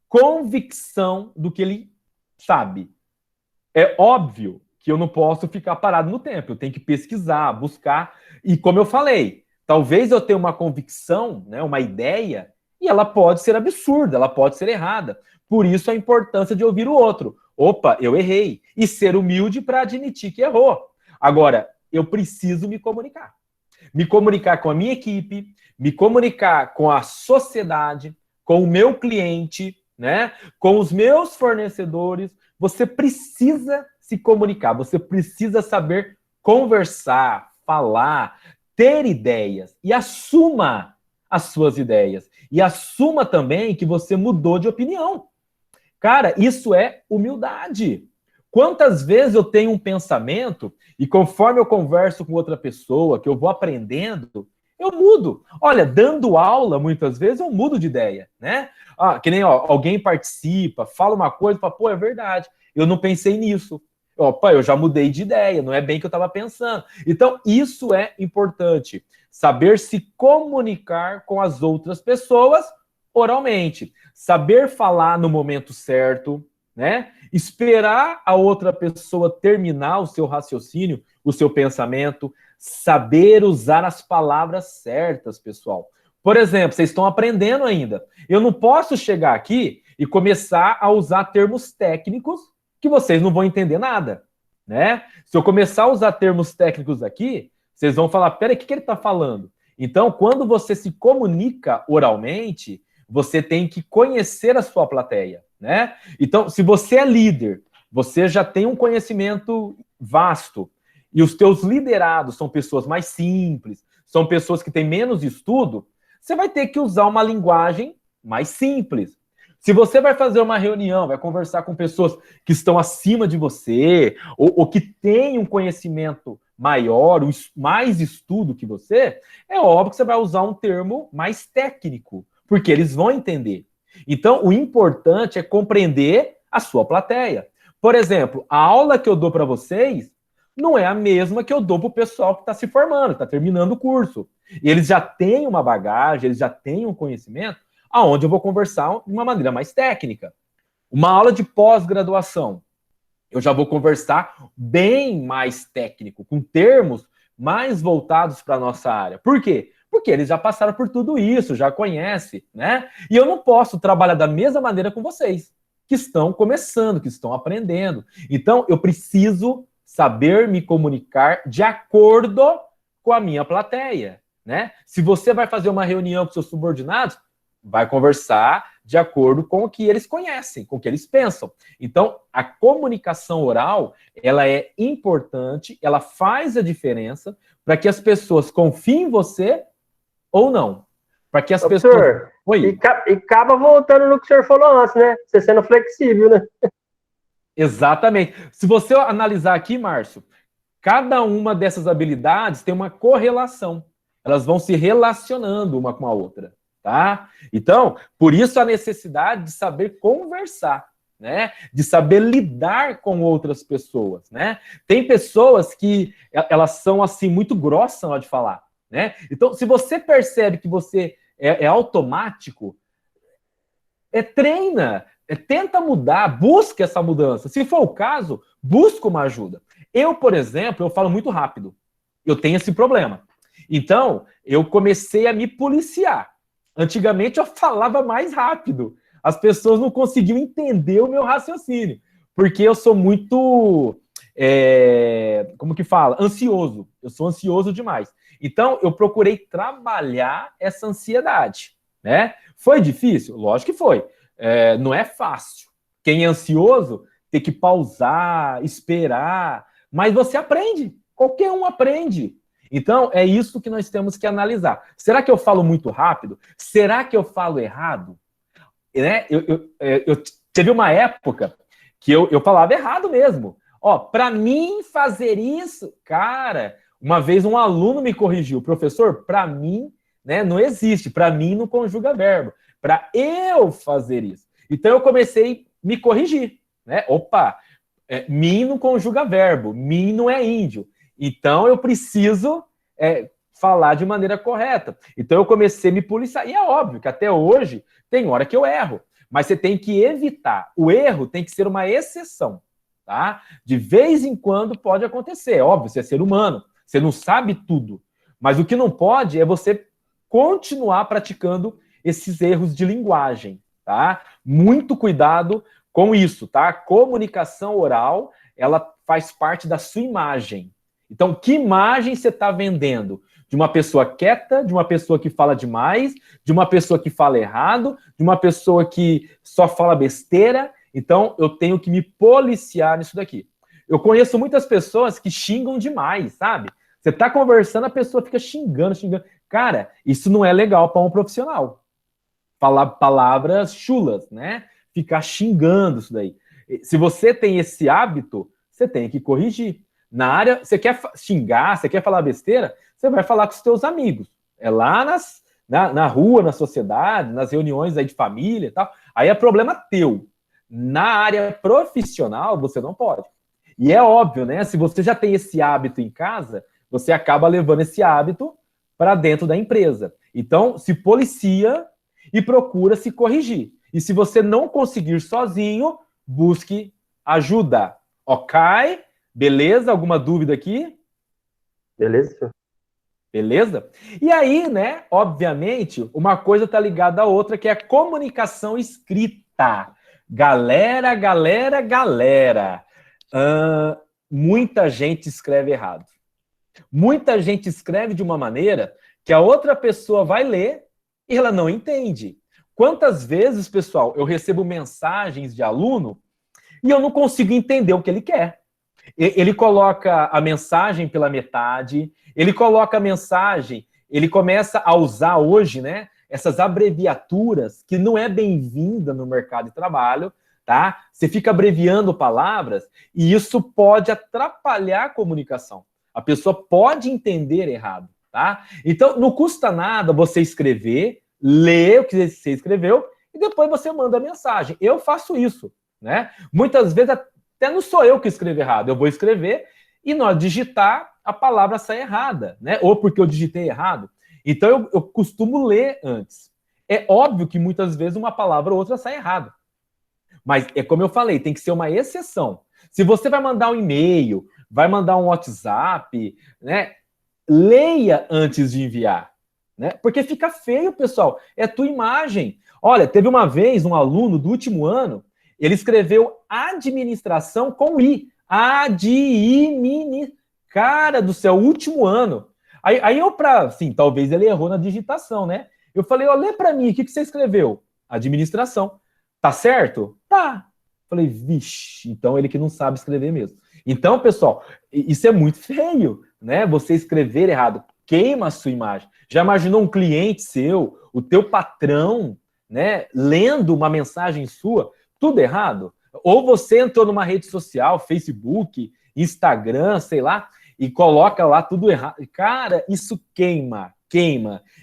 Convicção do que ele sabe. É óbvio que eu não posso ficar parado no tempo. Eu tenho que pesquisar, buscar. E como eu falei, talvez eu tenha uma convicção, né, uma ideia, e ela pode ser absurda, ela pode ser errada. Por isso a importância de ouvir o outro. Opa, eu errei. E ser humilde para admitir que errou. Agora, eu preciso me comunicar. Me comunicar com a minha equipe, me comunicar com a sociedade, com o meu cliente, né? Com os meus fornecedores. Você precisa se comunicar, você precisa saber conversar, falar, ter ideias e assuma as suas ideias. E assuma também que você mudou de opinião. Cara, isso é humildade. Quantas vezes eu tenho um pensamento e conforme eu converso com outra pessoa, que eu vou aprendendo, eu mudo. Olha, dando aula, muitas vezes, eu mudo de ideia, né? Que nem alguém participa, fala uma coisa, fala, pô, é verdade, eu não pensei nisso. Opa, eu já mudei de ideia, não é bem o que eu estava pensando. Então, isso é importante. Saber se comunicar com as outras pessoas oralmente. Saber falar no momento certo, né? Esperar a outra pessoa terminar o seu raciocínio, o seu pensamento, saber usar as palavras certas, pessoal. Por exemplo, vocês estão aprendendo ainda. Eu não posso chegar aqui e começar a usar termos técnicos que vocês não vão entender nada, né? Se eu começar a usar termos técnicos aqui, vocês vão falar, peraí, o que ele está falando? Então, quando você se comunica oralmente, você tem que conhecer a sua plateia, né? Então, se você é líder, você já tem um conhecimento vasto, e os teus liderados são pessoas mais simples, são pessoas que têm menos estudo, você vai ter que usar uma linguagem mais simples. Se você vai fazer uma reunião, vai conversar com pessoas que estão acima de você, ou que têm um conhecimento maior, mais estudo que você, é óbvio que você vai usar um termo mais técnico, porque eles vão entender. Então, o importante é compreender a sua plateia. Por exemplo, a aula que eu dou para vocês não é a mesma que eu dou para o pessoal que está se formando, está terminando o curso. E eles já têm uma bagagem, eles já têm um conhecimento, aonde eu vou conversar de uma maneira mais técnica. Uma aula de pós-graduação, eu já vou conversar bem mais técnico, com termos mais voltados para a nossa área. Por quê? Porque eles já passaram por tudo isso, já conhecem, né? E eu não posso trabalhar da mesma maneira com vocês, que estão começando, que estão aprendendo. Então, eu preciso saber me comunicar de acordo com a minha plateia, né? Se você vai fazer uma reunião com seus subordinados, vai conversar de acordo com o que eles conhecem, com o que eles pensam. Então, a comunicação oral, ela é importante, ela faz a diferença para que as pessoas confiem em você ou não. Para que as pessoas... Professor, Oi. e acaba voltando no que o senhor falou antes, né? Você sendo flexível, né? Exatamente. Se você analisar aqui, Márcio, cada uma dessas habilidades tem uma correlação. Elas vão se relacionando uma com a outra. Tá? Então, por isso a necessidade de saber conversar, né? De saber lidar com outras pessoas, né? Tem pessoas que elas são assim muito grossas na hora de falar, né? Então, se você percebe que você é automático, treina, tenta mudar, busca essa mudança. Se for o caso, busca uma ajuda. Eu, por exemplo, eu falo muito rápido. Eu tenho esse problema. Então, eu comecei a me policiar. Antigamente eu falava mais rápido. As pessoas não conseguiam entender o meu raciocínio. Porque eu sou muito, como que fala? Ansioso. Eu sou ansioso demais. Então, eu procurei trabalhar essa ansiedade, né? Foi difícil? Lógico que foi. Não é fácil. Quem é ansioso tem que pausar, esperar. Mas você aprende. Qualquer um aprende. Então, é isso que nós temos que analisar. Será que eu falo muito rápido? Será que eu falo errado? Né? Eu teve uma época que eu falava errado mesmo. Ó, para mim fazer isso, cara, uma vez um aluno me corrigiu, professor, para mim, né, não existe, para mim não conjuga verbo, para eu fazer isso. Então eu comecei a me corrigir, né? Opa, mim não conjuga verbo, mim não é índio. Então, eu preciso falar de maneira correta. Então, eu comecei a me policiar. E é óbvio que até hoje tem hora que eu erro. Mas você tem que evitar. O erro tem que ser uma exceção. Tá? De vez em quando pode acontecer. É óbvio, você é ser humano. Você não sabe tudo. Mas o que não pode é você continuar praticando esses erros de linguagem. Tá? Muito cuidado com isso. Tá? A comunicação oral, ela faz parte da sua imagem. Então, que imagem você está vendendo? De uma pessoa quieta, de uma pessoa que fala demais, de uma pessoa que fala errado, de uma pessoa que só fala besteira. Então, eu tenho que me policiar nisso daqui. Eu conheço muitas pessoas que xingam demais, sabe? Você está conversando, a pessoa fica xingando. Cara, isso não é legal para um profissional. Falar palavras chulas, né? Ficar xingando isso daí. Se você tem esse hábito, você tem que corrigir. Na área, você quer xingar, você quer falar besteira, você vai falar com os seus amigos. É lá na rua, na sociedade, nas reuniões aí de família e tal. Aí é problema teu. Na área profissional, você não pode. E é óbvio, né? Se você já tem esse hábito em casa, você acaba levando esse hábito para dentro da empresa. Então, se policia e procura se corrigir. E se você não conseguir sozinho, busque ajuda. Ok? Beleza? Alguma dúvida aqui? Beleza? Beleza? E aí, né, obviamente, uma coisa está ligada à outra, que é a comunicação escrita. Galera, muita gente escreve errado. Muita gente escreve de uma maneira que a outra pessoa vai ler e ela não entende. Quantas vezes, pessoal, eu recebo mensagens de aluno e eu não consigo entender o que ele quer. Ele coloca a mensagem pela metade, ele coloca a mensagem, ele começa a usar hoje, né, essas abreviaturas que não é bem-vinda no mercado de trabalho, tá? Você fica abreviando palavras e isso pode atrapalhar a comunicação. A pessoa pode entender errado, tá? Então, não custa nada você escrever, ler o que você escreveu e depois você manda a mensagem. Eu faço isso, né? Muitas vezes até não sou eu que escrevo errado, eu vou escrever e na hora de digitar a palavra sai errada, né? Ou porque eu digitei errado. Então eu costumo ler antes. É óbvio que muitas vezes uma palavra ou outra sai errada. Mas é como eu falei, tem que ser uma exceção. Se você vai mandar um e-mail, vai mandar um WhatsApp, né? Leia antes de enviar, né? Porque fica feio, pessoal. É tua imagem. Olha, teve uma vez um aluno do último ano, ele escreveu administração com I. Cara do céu, último ano. Aí eu, assim, talvez ele errou na digitação, né? Eu falei, ó, lê pra mim, o que você escreveu? Administração. Tá certo? Tá. Falei, vixe, então ele que não sabe escrever mesmo. Então, pessoal, isso é muito feio, né? Você escrever errado, queima a sua imagem. Já imaginou um cliente seu, o teu patrão, né, lendo uma mensagem sua, tudo errado? Ou você entrou numa rede social, Facebook, Instagram, sei lá, e coloca lá tudo errado. Cara, isso queima.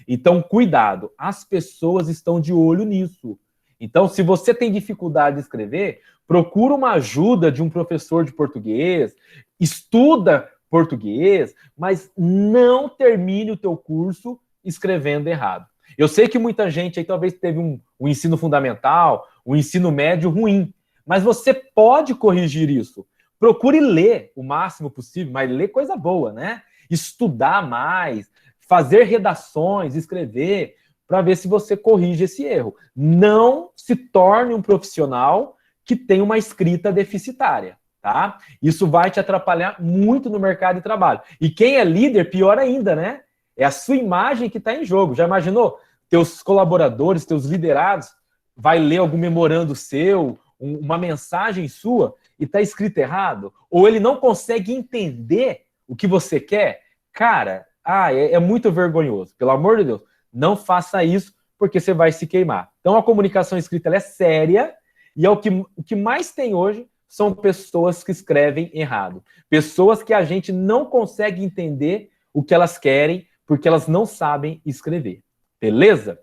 Então, cuidado, as pessoas estão de olho nisso. Então, se você tem dificuldade de escrever, procura uma ajuda de um professor de português, estuda português, mas não termine o teu curso escrevendo errado. Eu sei que muita gente aí talvez teve um ensino fundamental, um ensino médio ruim, mas você pode corrigir isso. Procure ler o máximo possível, mas ler coisa boa, né? Estudar mais, fazer redações, escrever, para ver se você corrige esse erro. Não se torne um profissional que tem uma escrita deficitária, tá? Isso vai te atrapalhar muito no mercado de trabalho. E quem é líder, pior ainda, né? É a sua imagem que está em jogo. Já imaginou? Teus colaboradores, teus liderados, vai ler algum memorando seu, uma mensagem sua, e está escrito errado? Ou ele não consegue entender o que você quer? Cara, é muito vergonhoso. Pelo amor de Deus, não faça isso, porque você vai se queimar. Então, a comunicação escrita ela é séria, e é o que mais tem hoje são pessoas que escrevem errado. Pessoas que a gente não consegue entender o que elas querem, porque elas não sabem escrever. Beleza?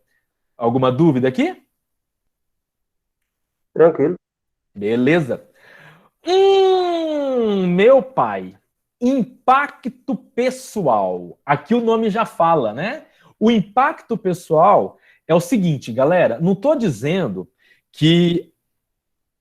Alguma dúvida aqui? Tranquilo. Beleza. Meu pai. Impacto pessoal. Aqui o nome já fala, né? O impacto pessoal é o seguinte, galera. Não estou dizendo que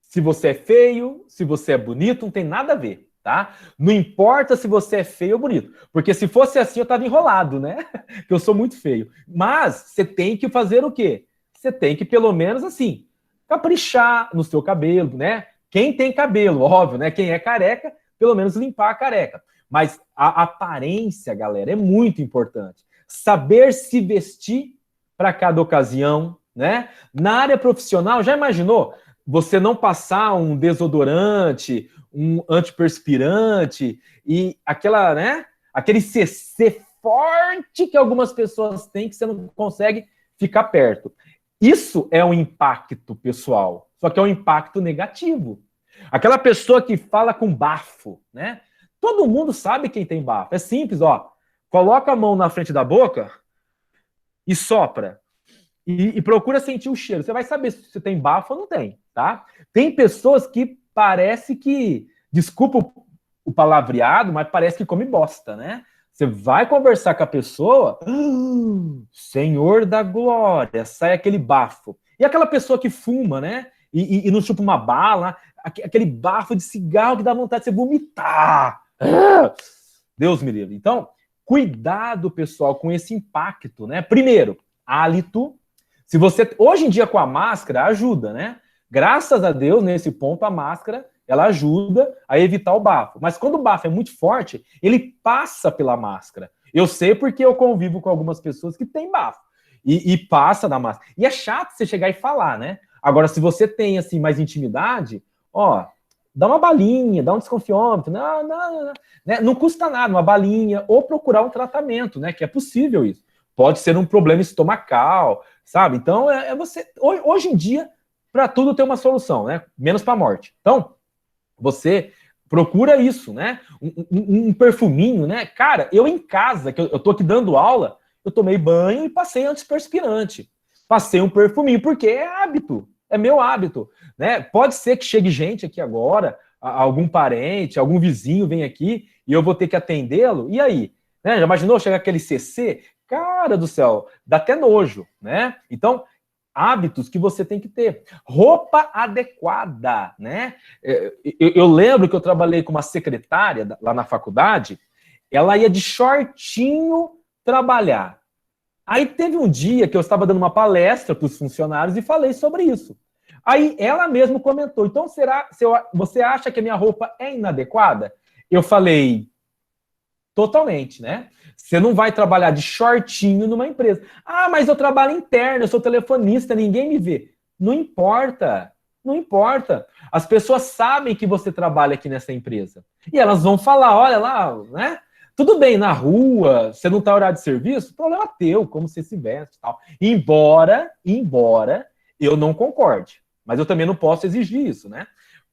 se você é feio, se você é bonito, não tem nada a ver, tá? Não importa se você é feio ou bonito. Porque se fosse assim, eu estava enrolado, né? Que eu sou muito feio. Mas você tem que fazer o quê? Você tem que, pelo menos, assim, caprichar no seu cabelo, né? Quem tem cabelo, óbvio, né? Quem é careca, pelo menos limpar a careca. Mas a aparência, galera, é muito importante. Saber se vestir para cada ocasião, né? Na área profissional, já imaginou você não passar um desodorante, um antiperspirante e aquela, né? Aquele CC forte que algumas pessoas têm que você não consegue ficar perto. Isso é um impacto pessoal, só que é um impacto negativo. Aquela pessoa que fala com bafo, né? Todo mundo sabe quem tem bafo. É simples, ó. Coloca a mão na frente da boca e sopra. E procura sentir o cheiro. Você vai saber se você tem bafo ou não tem, tá? Tem pessoas que parece que, desculpa o palavreado, mas parece que come bosta, né? Você vai conversar com a pessoa, Senhor da glória, sai aquele bafo. E aquela pessoa que fuma, né? E não chupa uma bala, aquele bafo de cigarro que dá vontade de você vomitar. Deus me livre. Então, cuidado, pessoal, com esse impacto, né? Primeiro, hálito. Se você, hoje em dia com a máscara, ajuda, né? Graças a Deus, nesse ponto, a máscara, ela ajuda a evitar o bafo. Mas quando o bafo é muito forte, ele passa pela máscara. Eu sei porque eu convivo com algumas pessoas que têm bafo. E passa na máscara. E é chato você chegar e falar, né? Agora, se você tem, assim, mais intimidade, ó, dá uma balinha, dá um desconfiômetro, não, né? Não custa nada, uma balinha, ou procurar um tratamento, né? Que é possível isso. Pode ser um problema estomacal, sabe? Então, você... Hoje em dia, para tudo tem uma solução, né? Menos para a morte. Então, você procura isso, né? Um perfuminho, né? Cara, eu em casa, que eu tô aqui dando aula, eu tomei banho e passei antiperspirante. Passei um perfuminho, porque é hábito, é meu hábito, né? Pode ser que chegue gente aqui agora, algum parente, algum vizinho vem aqui e eu vou ter que atendê-lo, e aí? Né? Já imaginou chegar aquele CC? Cara do céu, dá até nojo, né? Então, hábitos que você tem que ter. Roupa adequada, né? Eu lembro que eu trabalhei com uma secretária lá na faculdade, ela ia de shortinho trabalhar. Aí teve um dia que eu estava dando uma palestra para os funcionários e falei sobre isso. Aí ela mesma comentou, então você acha que a minha roupa é inadequada? Eu falei, totalmente, né? Você não vai trabalhar de shortinho numa empresa. Ah, mas eu trabalho interno, eu sou telefonista, ninguém me vê. Não importa, não importa. As pessoas sabem que você trabalha aqui nessa empresa. E elas vão falar, olha lá, né? Tudo bem, na rua, você não está em horário de serviço, problema teu, como você se veste e tal. Embora eu não concorde. Mas eu também não posso exigir isso, né?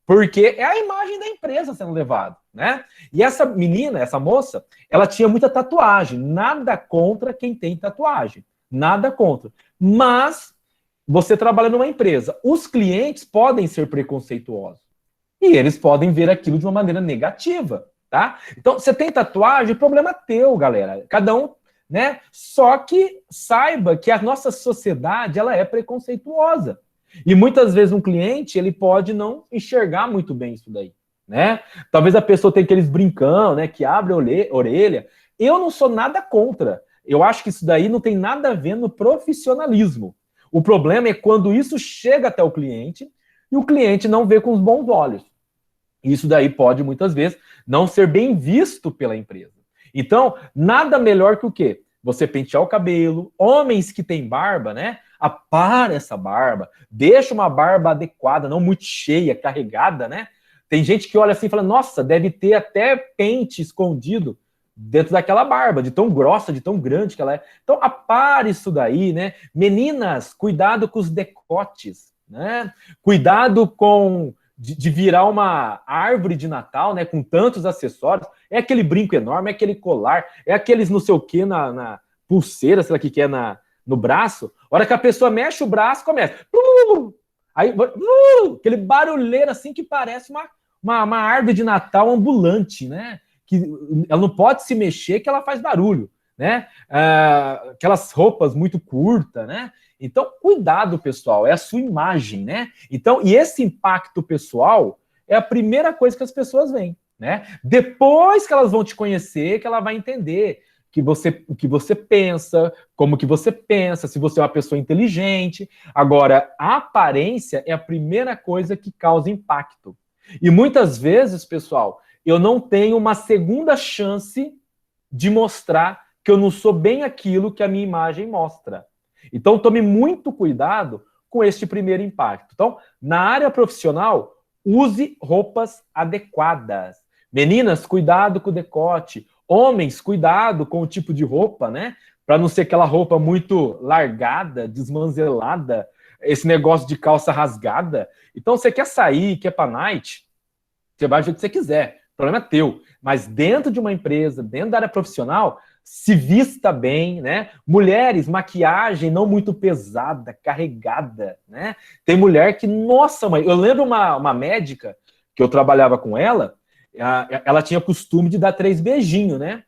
Porque é a imagem da empresa sendo levada, né? E essa menina, essa moça, ela tinha muita tatuagem. Nada contra quem tem tatuagem. Nada contra. Mas você trabalha numa empresa. Os clientes podem ser preconceituosos. E eles podem ver aquilo de uma maneira negativa, tá? Então, você tem tatuagem, problema teu, galera. Cada um, né? Só que saiba que a nossa sociedade, ela é preconceituosa. E muitas vezes um cliente, ele pode não enxergar muito bem isso daí, né? Talvez a pessoa tenha aqueles brincão, né, que abre a orelha. Eu não sou nada contra. Eu acho que isso daí não tem nada a ver no profissionalismo. O problema é quando isso chega até o cliente e o cliente não vê com os bons olhos. Isso daí pode, muitas vezes, não ser bem visto pela empresa. Então, nada melhor que o quê? Você pentear o cabelo, homens que têm barba, né? Apara essa barba, deixa uma barba adequada, não muito cheia, carregada, né? Tem gente que olha assim e fala, nossa, deve ter até pente escondido dentro daquela barba, de tão grossa, de tão grande que ela é. Então, apare isso daí, né? Meninas, cuidado com os decotes, né? Cuidado com de virar uma árvore de Natal, né? Com tantos acessórios. É aquele brinco enorme, é aquele colar, é aqueles não sei o que na pulseira, sei lá o que é no braço. A hora que a pessoa mexe o braço, começa. Aí, aquele barulheiro assim que parece uma árvore de Natal ambulante, né? Que ela não pode se mexer, que ela faz barulho, né? Aquelas roupas muito curtas, né? Então, cuidado, pessoal, é a sua imagem, né? Então, e esse impacto pessoal é a primeira coisa que as pessoas veem, né? Depois que elas vão te conhecer, que ela vai entender o que você pensa, como que você pensa, se você é uma pessoa inteligente. Agora, a aparência é a primeira coisa que causa impacto. E muitas vezes, pessoal, eu não tenho uma segunda chance de mostrar que eu não sou bem aquilo que a minha imagem mostra. Então, tome muito cuidado com este primeiro impacto. Então, na área profissional, use roupas adequadas. Meninas, cuidado com o decote. Homens, cuidado com o tipo de roupa, né? Para não ser aquela roupa muito largada, desmanzelada, esse negócio de calça rasgada. Então, você quer sair, quer para night, você vai do jeito que você quiser. O problema é teu. Mas dentro de uma empresa, dentro da área profissional, se vista bem, né? Mulheres, maquiagem não muito pesada, carregada, né? Tem mulher que, nossa, mãe, eu lembro uma médica que eu trabalhava com ela tinha costume de dar 3 beijinhos, né?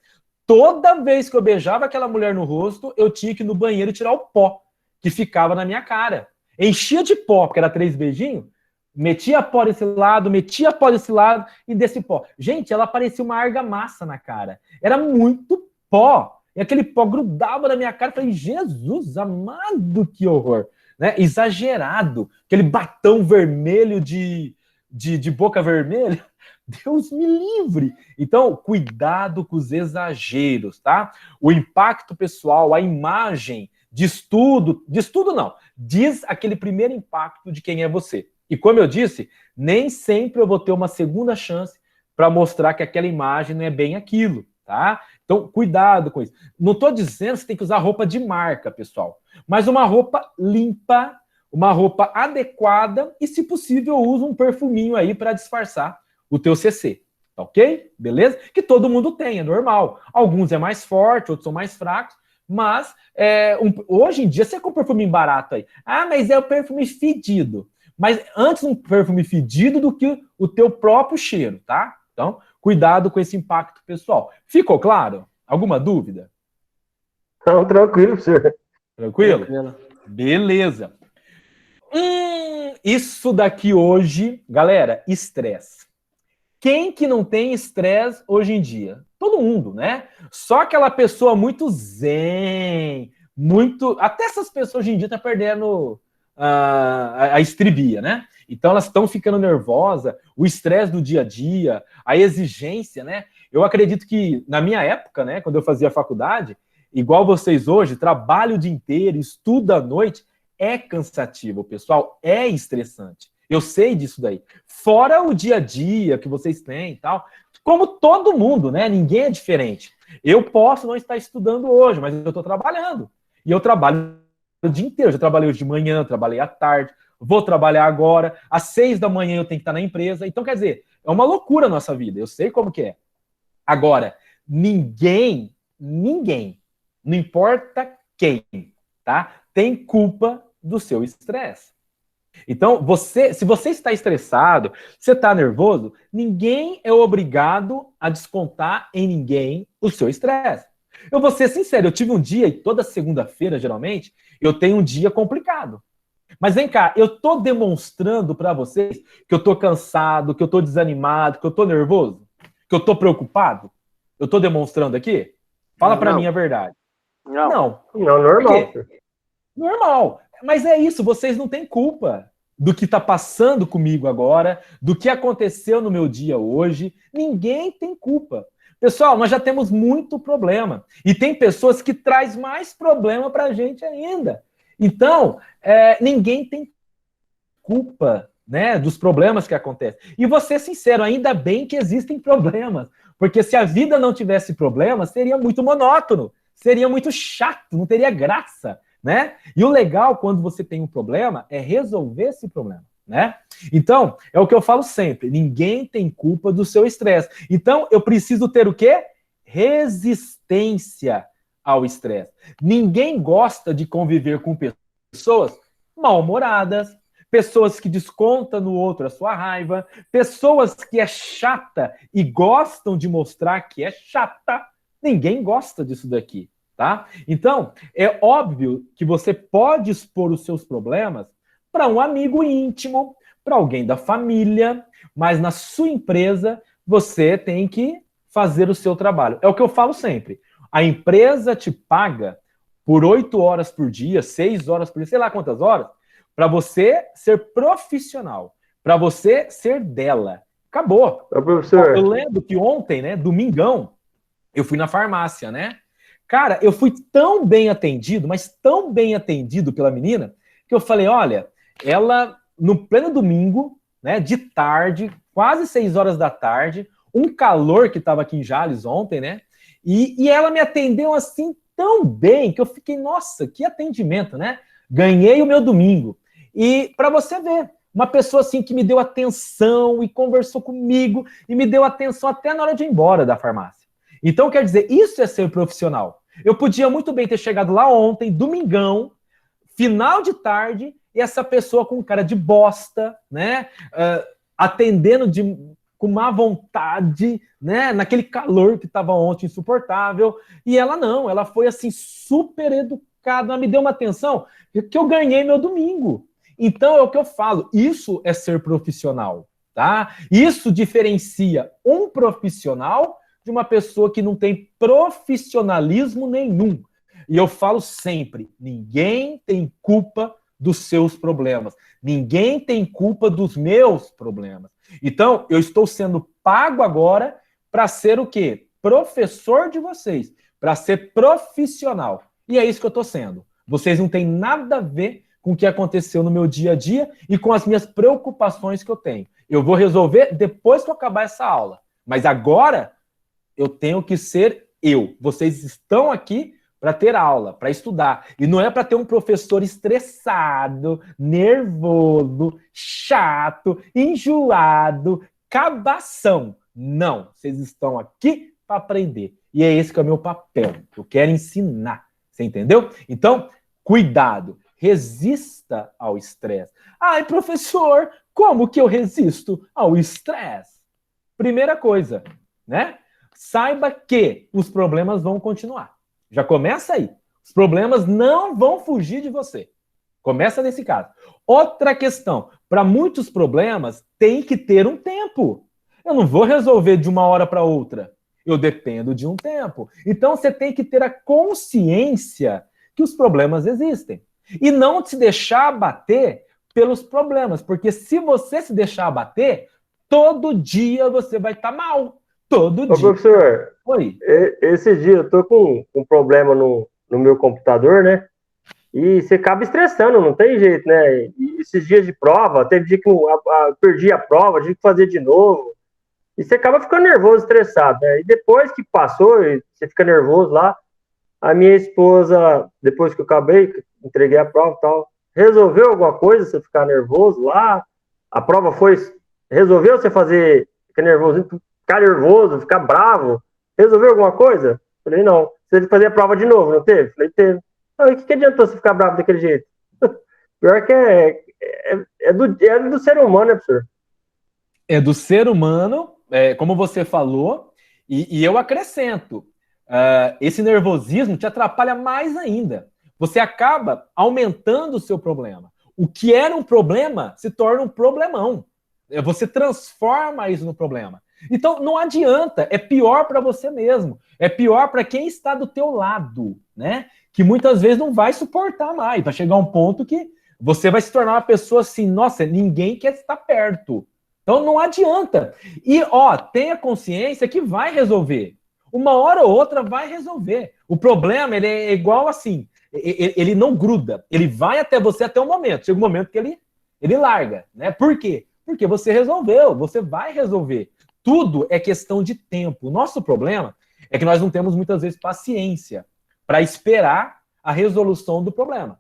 Toda vez que eu beijava aquela mulher no rosto, eu tinha que ir no banheiro tirar o pó que ficava na minha cara. Enchia de pó, porque era 3 beijinhos, metia pó desse lado, metia pó desse lado e desse pó. Gente, ela parecia uma argamassa na cara. Era muito pó. E aquele pó grudava na minha cara. Eu falei, Jesus amado, que horror. Né? Exagerado. Aquele batão vermelho de boca vermelha. Deus me livre. Então, cuidado com os exageros, tá? O impacto pessoal, a imagem, diz aquele primeiro impacto de quem é você. E como eu disse, nem sempre eu vou ter uma segunda chance para mostrar que aquela imagem não é bem aquilo, tá? Então, cuidado com isso. Não estou dizendo que você tem que usar roupa de marca, pessoal, mas uma roupa limpa, uma roupa adequada e, se possível, usa um perfuminho aí para disfarçar o teu CC, tá ok? Beleza? Que todo mundo tem, é normal. Alguns é mais forte, outros são mais fracos, mas hoje em dia você compra um perfume barato aí. Ah, mas é o perfume fedido. Mas antes um perfume fedido do que o teu próprio cheiro, tá? Então, cuidado com esse impacto pessoal. Ficou claro? Alguma dúvida? Não, tranquilo, senhor. Tranquilo? Beleza. Isso daqui hoje, galera, estresse. Quem que não tem estresse hoje em dia? Todo mundo, né? Só aquela pessoa muito zen, muito... Até essas pessoas hoje em dia estão perdendo a estribia, né? Então elas estão ficando nervosas, o estresse do dia a dia, a exigência, né? Eu acredito que na minha época, né, quando eu fazia faculdade, igual vocês hoje, trabalho o dia inteiro, estudo à noite, é cansativo, pessoal, é estressante. Eu sei disso daí. Fora o dia a dia que vocês têm e tal, como todo mundo, né? Ninguém é diferente. Eu posso não estar estudando hoje, mas eu estou trabalhando. E eu trabalho o dia inteiro. Eu já trabalhei hoje de manhã, trabalhei à tarde, vou trabalhar agora. Às 6 da manhã eu tenho que estar na empresa. Então, quer dizer, é uma loucura a nossa vida. Eu sei como que é. Agora, ninguém, não importa quem, tá? Tem culpa do seu estresse. Então, se você está estressado, você está nervoso, ninguém é obrigado a descontar em ninguém o seu estresse. Eu vou ser sincero, eu tive um dia, e toda segunda-feira, geralmente, eu tenho um dia complicado. Mas vem cá, eu estou demonstrando para vocês que eu estou cansado, que eu estou desanimado, que eu estou nervoso, que eu estou preocupado? Eu estou demonstrando aqui? Fala para mim a verdade. Não, normal. Normal. Mas é isso, vocês não têm culpa do que está passando comigo agora, do que aconteceu no meu dia hoje. Ninguém tem culpa. Pessoal, nós já temos muito problema. E tem pessoas que traz mais problema para a gente ainda. Então, ninguém tem culpa, né, dos problemas que acontecem. E vou ser sincero, ainda bem que existem problemas. Porque se a vida não tivesse problemas, seria muito monótono. Seria muito chato, não teria graça. Né? E o legal, quando você tem um problema, é resolver esse problema, né? Então, é o que eu falo sempre, ninguém tem culpa do seu estresse. Então, eu preciso ter o quê? Resistência ao estresse. Ninguém gosta de conviver com pessoas mal-humoradas, pessoas que descontam no outro a sua raiva, pessoas que é chata e gostam de mostrar que é chata. Ninguém gosta disso daqui. Tá? Então, é óbvio que você pode expor os seus problemas para um amigo íntimo, para alguém da família, mas na sua empresa você tem que fazer o seu trabalho. É o que eu falo sempre. A empresa te paga por 8 horas por dia, 6 horas por dia, sei lá quantas horas, para você ser profissional, para você ser dela. Acabou. Professor. Eu lembro que ontem, né, domingão, eu fui na farmácia, né? Cara, eu fui tão bem atendido, mas tão bem atendido pela menina, que eu falei, olha, ela, no pleno domingo, né, de tarde, quase 6 horas da tarde, um calor que estava aqui em Jales ontem, né, e ela me atendeu assim tão bem, que eu fiquei, nossa, que atendimento, né, ganhei o meu domingo. E para você ver, uma pessoa assim que me deu atenção e conversou comigo, e me deu atenção até na hora de ir embora da farmácia. Então, quer dizer, isso é ser profissional. Eu podia muito bem ter chegado lá ontem, domingão, final de tarde, e essa pessoa com cara de bosta, né? Atendendo com má vontade, né? Naquele calor que estava ontem insuportável. E ela não, ela foi assim super educada, ela me deu uma atenção que eu ganhei meu domingo. Então é o que eu falo, isso é ser profissional, tá? Isso diferencia um profissional de uma pessoa que não tem profissionalismo nenhum. E eu falo sempre, ninguém tem culpa dos seus problemas. Ninguém tem culpa dos meus problemas. Então, eu estou sendo pago agora para ser o quê? Professor de vocês, para ser profissional. E é isso que eu estou sendo. Vocês não têm nada a ver com o que aconteceu no meu dia a dia e com as minhas preocupações que eu tenho. Eu vou resolver depois que eu acabar essa aula. Mas agora eu tenho que ser eu. Vocês estão aqui para ter aula, para estudar. E não é para ter um professor estressado, nervoso, chato, enjoado, cabação. Não, vocês estão aqui para aprender. E é esse que é o meu papel. Eu quero ensinar. Você entendeu? Então, cuidado. Resista ao estresse. Ai, professor, como que eu resisto ao estresse? Primeira coisa, né? Saiba que os problemas vão continuar. Já começa aí. Os problemas não vão fugir de você. Começa nesse caso. Outra questão. Para muitos problemas, tem que ter um tempo. Eu não vou resolver de uma hora para outra. Eu dependo de um tempo. Então, você tem que ter a consciência que os problemas existem. E não se deixar abater pelos problemas. Porque se você se deixar abater, todo dia você vai estar mal. Todo dia. Professor, Oi. Esse dia eu tô com um problema no meu computador, né? E você acaba estressando, não tem jeito, né? E esses dias de prova, teve dia que eu perdi a prova, tive que fazer de novo. E você acaba ficando nervoso, estressado, né? E depois que passou, você fica nervoso lá, a minha esposa, depois que eu acabei, entreguei a prova e tal, resolveu alguma coisa, você ficar nervoso lá? A prova resolveu você ficar nervoso, ficar nervoso, ficar bravo? Resolveu alguma coisa? Falei, não. Você teve que fazer a prova de novo, não teve? Falei, teve. Então, o que adiantou você ficar bravo daquele jeito? Pior que é do ser humano, né, professor? É do ser humano, como você falou, e eu acrescento, esse nervosismo te atrapalha mais ainda. Você acaba aumentando o seu problema. O que era um problema se torna um problemão. Você transforma isso no problema. Então, não adianta, é pior para você mesmo, é pior para quem está do teu lado, né? Que muitas vezes não vai suportar mais, vai chegar um ponto que você vai se tornar uma pessoa assim, nossa, ninguém quer estar perto. Então, não adianta. E, tenha consciência que vai resolver. Uma hora ou outra vai resolver. O problema, ele é igual assim, ele não gruda, ele vai até você até o momento, chega um momento que ele larga, né? Por quê? Porque você resolveu, você vai resolver. Tudo é questão de tempo. O nosso problema é que nós não temos muitas vezes paciência para esperar a resolução do problema.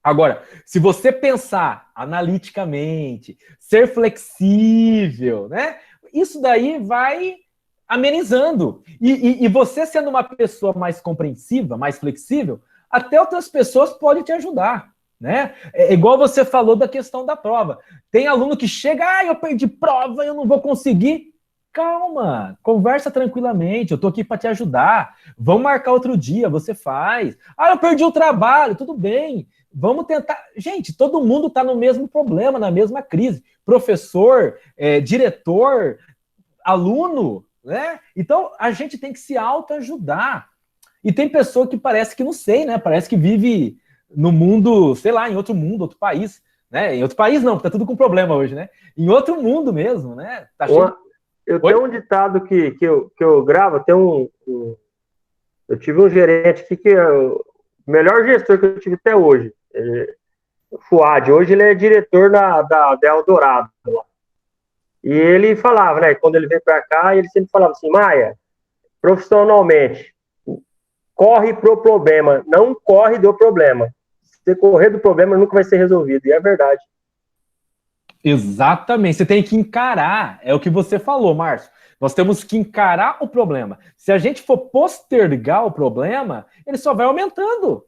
Agora, se você pensar analiticamente, ser flexível, né? Isso daí vai amenizando. E você sendo uma pessoa mais compreensiva, mais flexível, até outras pessoas podem te ajudar. Né? É igual você falou da questão da prova. Tem aluno que chega, eu perdi prova, eu não vou conseguir. Calma, conversa tranquilamente, eu tô aqui para te ajudar. Vamos marcar outro dia, você faz. Eu perdi o trabalho, tudo bem. Vamos tentar. Gente, todo mundo está no mesmo problema, na mesma crise. Professor, diretor, aluno, né? Então, a gente tem que se autoajudar. E tem pessoa que parece que não sei, né? Parece que vive no mundo, sei lá, em outro mundo, outro país, né? Em outro país não, porque tá tudo com problema hoje, né? Em outro mundo mesmo, né? Tá cheio... Eu tenho um ditado que eu gravo, eu tive um gerente aqui que é o melhor gestor que eu tive até hoje, o Fuad, hoje ele é diretor da Eldorado. E ele falava, né, quando ele veio para cá, ele sempre falava assim, Maia, profissionalmente, corre pro problema, não corre do problema. Se você correr do problema, nunca vai ser resolvido, e é verdade. Exatamente, você tem que encarar, é o que você falou, Márcio. Nós temos que encarar o problema. Se a gente for postergar o problema, ele só vai aumentando.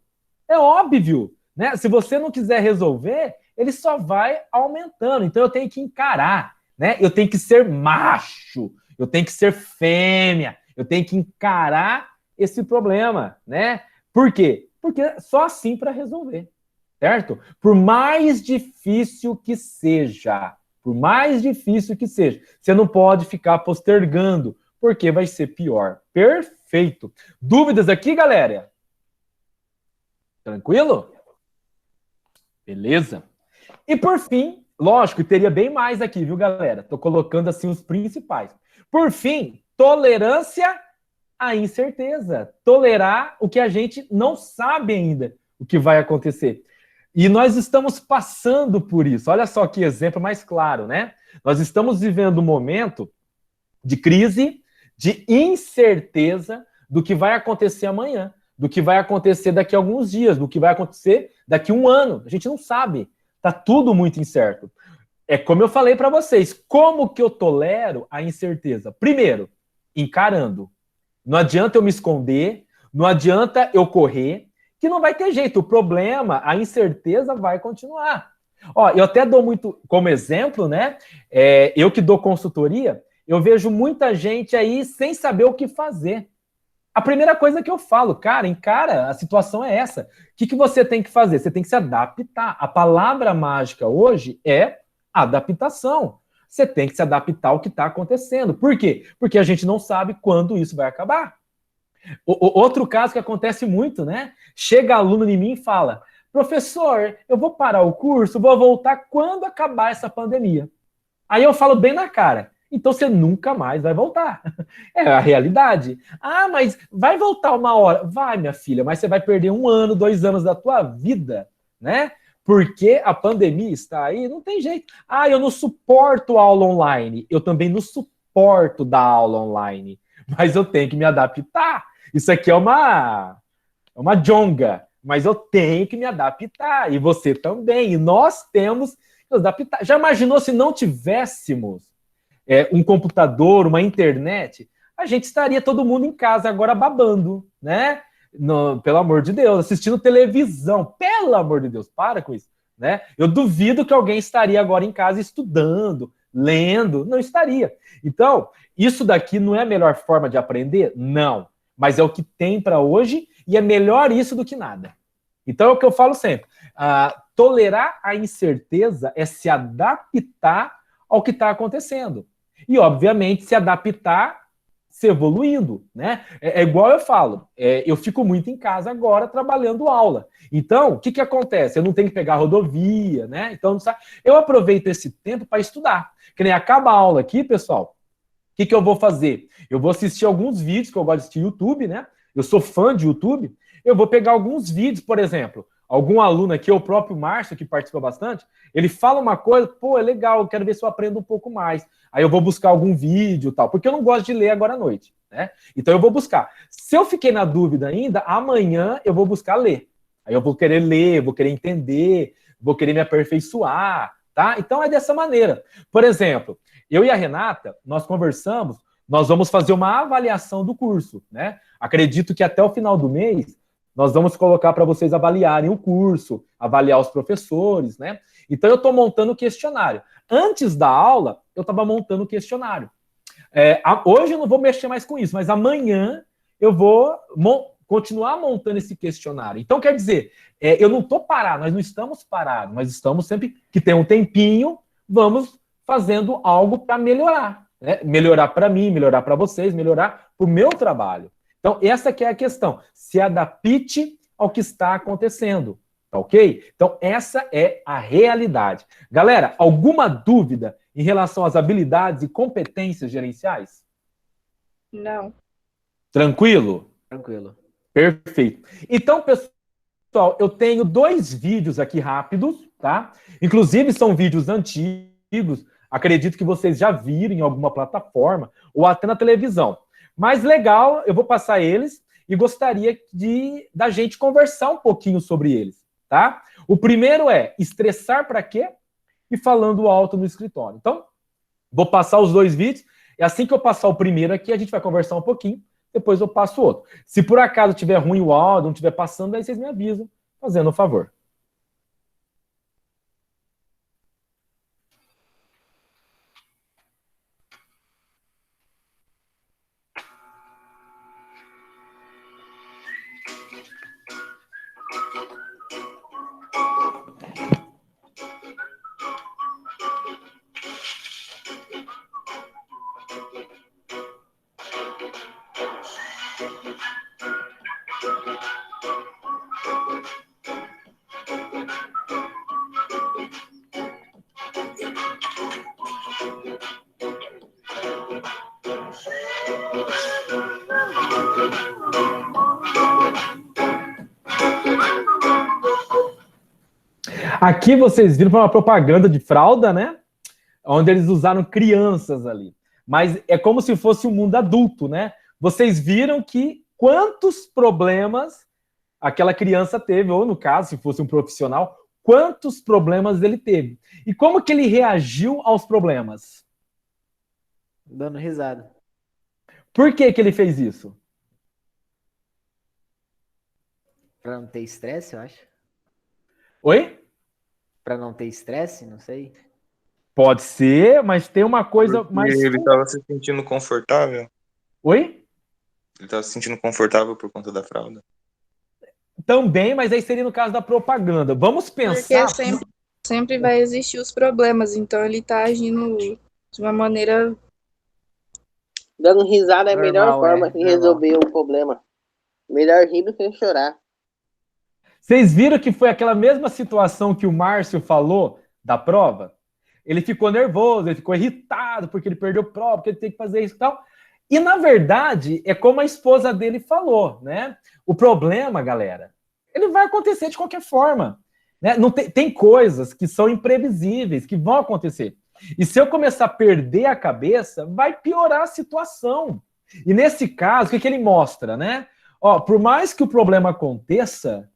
É óbvio, né? Se você não quiser resolver, ele só vai aumentando. Então eu tenho que encarar, né? Eu tenho que ser macho, eu tenho que ser fêmea, eu tenho que encarar esse problema, né? Por quê? Porque só assim para resolver. Certo? Por mais difícil que seja, você não pode ficar postergando, porque vai ser pior. Perfeito. Dúvidas aqui, galera? Tranquilo? Beleza. E por fim, lógico, teria bem mais aqui, viu, galera? Tô colocando assim os principais. Por fim, tolerância à incerteza. Tolerar o que a gente não sabe ainda, o que vai acontecer. E nós estamos passando por isso. Olha só que exemplo mais claro, né? Nós estamos vivendo um momento de crise, de incerteza do que vai acontecer amanhã, do que vai acontecer daqui a alguns dias, do que vai acontecer daqui a um ano. A gente não sabe. Está tudo muito incerto. É como eu falei para vocês, como que eu tolero a incerteza? Primeiro, encarando. Não adianta eu me esconder, não adianta eu correr, que não vai ter jeito. O problema, a incerteza vai continuar. Ó, eu até dou muito como exemplo, né? Eu que dou consultoria, eu vejo muita gente aí sem saber o que fazer. A primeira coisa que eu falo, cara, encara, a situação é essa. O que você tem que fazer? Você tem que se adaptar. A palavra mágica hoje é adaptação. Você tem que se adaptar ao que está acontecendo. Por quê? Porque a gente não sabe quando isso vai acabar. Outro caso que acontece muito, né? Chega aluno em mim e fala, professor, eu vou parar o curso, vou voltar quando acabar essa pandemia. Aí eu falo bem na cara, então você nunca mais vai voltar. É a realidade. Ah, mas vai voltar uma hora. Vai, minha filha, mas você vai perder 1 ano, 2 anos da tua vida, né? Porque a pandemia está aí, não tem jeito. Ah, eu não suporto aula online. Eu também não suporto dar aula online. Mas eu tenho que me adaptar. Isso aqui é uma jonga. Mas eu tenho que me adaptar. E você também. E nós temos que nos adaptar. Já imaginou se não tivéssemos um computador, uma internet? A gente estaria todo mundo em casa agora babando, né? Pelo amor de Deus, assistindo televisão. Pelo amor de Deus, para com isso, né? Eu duvido que alguém estaria agora em casa estudando, lendo. Não estaria. Então, isso daqui não é a melhor forma de aprender? Não. Mas é o que tem para hoje e é melhor isso do que nada. Então, é o que eu falo sempre. Tolerar a incerteza é se adaptar ao que está acontecendo. E, obviamente, se adaptar se evoluindo, né? É igual eu falo, eu fico muito em casa agora trabalhando aula. Então, o que acontece? Eu não tenho que pegar rodovia, né? Então, eu aproveito esse tempo para estudar. Que nem acaba a aula aqui, pessoal, o que eu vou fazer? Eu vou assistir alguns vídeos, que eu gosto de assistir YouTube, né? Eu sou fã de YouTube. Eu vou pegar alguns vídeos, por exemplo, algum aluno aqui, o próprio Márcio, que participa bastante, ele fala uma coisa, pô, é legal, eu quero ver se eu aprendo um pouco mais. Aí eu vou buscar algum vídeo e tal, porque eu não gosto de ler agora à noite, né? Então eu vou buscar. Se eu fiquei na dúvida ainda, amanhã eu vou buscar ler. Aí eu vou querer ler, vou querer entender, vou querer me aperfeiçoar, tá? Então é dessa maneira. Por exemplo, eu e a Renata, nós conversamos, nós vamos fazer uma avaliação do curso, né? Acredito que até o final do mês, nós vamos colocar para vocês avaliarem o curso, avaliar os professores, né? Então, eu estou montando o questionário. Antes da aula, eu estava montando o questionário. Hoje eu não vou mexer mais com isso, mas amanhã eu vou continuar montando esse questionário. Então, quer dizer, eu não estou parado, nós não estamos parados, nós estamos sempre que tem um tempinho, vamos fazendo algo para melhorar, né? Melhorar para mim, melhorar para vocês, melhorar para o meu trabalho. Então, essa que é a questão. Se adapte ao que está acontecendo, tá ok? Então, essa é a realidade. Galera, alguma dúvida em relação às habilidades e competências gerenciais? Não. Tranquilo? Tranquilo. Perfeito. Então, pessoal, eu tenho 2 vídeos aqui rápidos, tá? Inclusive, são vídeos antigos. Acredito que vocês já viram em alguma plataforma ou até na televisão. Mas legal, eu vou passar eles e gostaria da gente conversar um pouquinho sobre eles, tá? O primeiro é estressar para quê? E falando alto no escritório. Então, vou passar os 2 vídeos. E assim que eu passar o primeiro aqui, a gente vai conversar um pouquinho. Depois eu passo o outro. Se por acaso estiver ruim o áudio, não estiver passando, aí vocês me avisam, fazendo um favor. Aqui vocês viram uma propaganda de fralda, né? Onde eles usaram crianças ali. Mas é como se fosse um mundo adulto, né? Vocês viram que quantos problemas aquela criança teve, ou no caso, se fosse um profissional, quantos problemas ele teve. E como que ele reagiu aos problemas? Dando risada. Por que que ele fez isso? Pra não ter estresse, eu acho. Oi? Pra não ter estresse, não sei. Pode ser, mas tem uma coisa Porque mais... ele tava se sentindo confortável. Oi? Ele tava se sentindo confortável por conta da fralda. Também, mas aí seria no caso da propaganda. Vamos pensar... Porque sempre vai existir os problemas, então ele tá agindo de uma maneira. Dando risada é a melhor Normal, forma é, de normal. resolver o problema. Melhor rir do que chorar. Vocês viram que foi aquela mesma situação que o Márcio falou da prova? Ele ficou nervoso, ele ficou irritado porque ele perdeu prova, porque ele tem que fazer isso e tal. E, na verdade, é como a esposa dele falou, né? O problema, galera, ele vai acontecer de qualquer forma. Né? Não tem coisas que são imprevisíveis, que vão acontecer. E se eu começar a perder a cabeça, vai piorar a situação. E nesse caso, o que ele mostra, né? Ó, por mais que o problema aconteça,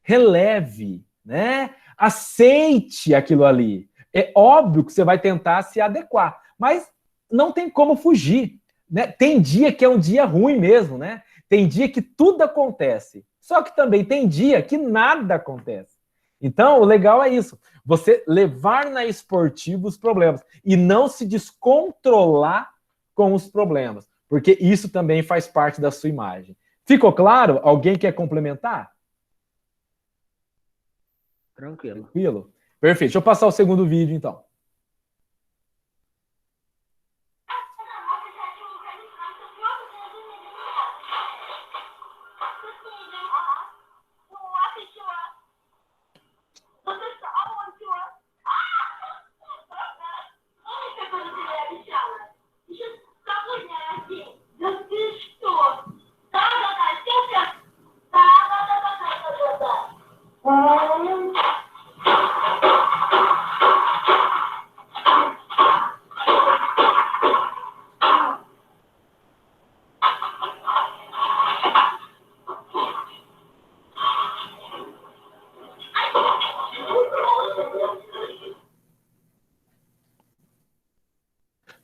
releve, né? Aceite aquilo ali. É óbvio que você vai tentar se adequar, mas não tem como fugir, né? Tem dia que é um dia ruim mesmo, né? Tem dia que tudo acontece. Só que também tem dia que nada acontece. Então, o legal é isso. Você levar na esportiva os problemas e não se descontrolar com os problemas, porque isso também faz parte da sua imagem. Ficou claro? Alguém quer complementar? Tranquilo. Tranquilo? Perfeito. Deixa eu passar o segundo vídeo, então.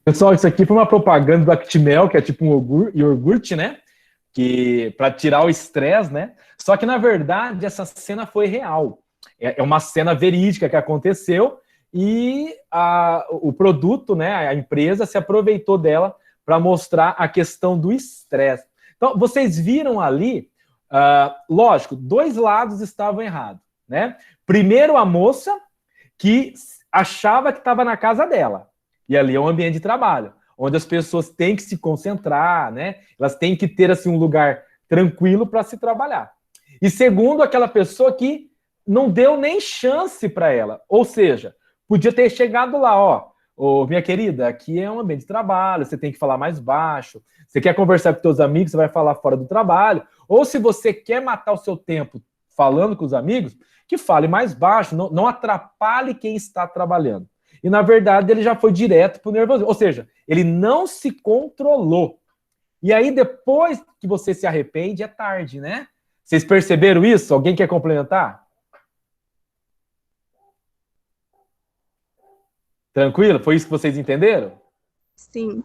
Pessoal, isso aqui foi uma propaganda do Actimel, que é tipo um iogurte, né? Que para tirar o estresse, né? Só que na verdade essa cena foi real. É uma cena verídica que aconteceu e o produto, né? A empresa se aproveitou dela para mostrar a questão do estresse. Então vocês viram ali, lógico, dois lados estavam errados, né? Primeiro a moça que achava que estava na casa dela. E ali é um ambiente de trabalho, onde as pessoas têm que se concentrar, né? Elas têm que ter assim, um lugar tranquilo para se trabalhar. E segundo, aquela pessoa que não deu nem chance para ela. Ou seja, podia ter chegado lá, ó, minha querida, aqui é um ambiente de trabalho, você tem que falar mais baixo. Você quer conversar com seus amigos, você vai falar fora do trabalho. Ou se você quer matar o seu tempo falando com os amigos, que fale mais baixo, não atrapalhe quem está trabalhando. E, na verdade, ele já foi direto para o nervosismo. Ou seja, ele não se controlou. E aí, depois que você se arrepende, é tarde, né? Vocês perceberam isso? Alguém quer complementar? Tranquilo? Foi isso que vocês entenderam? Sim.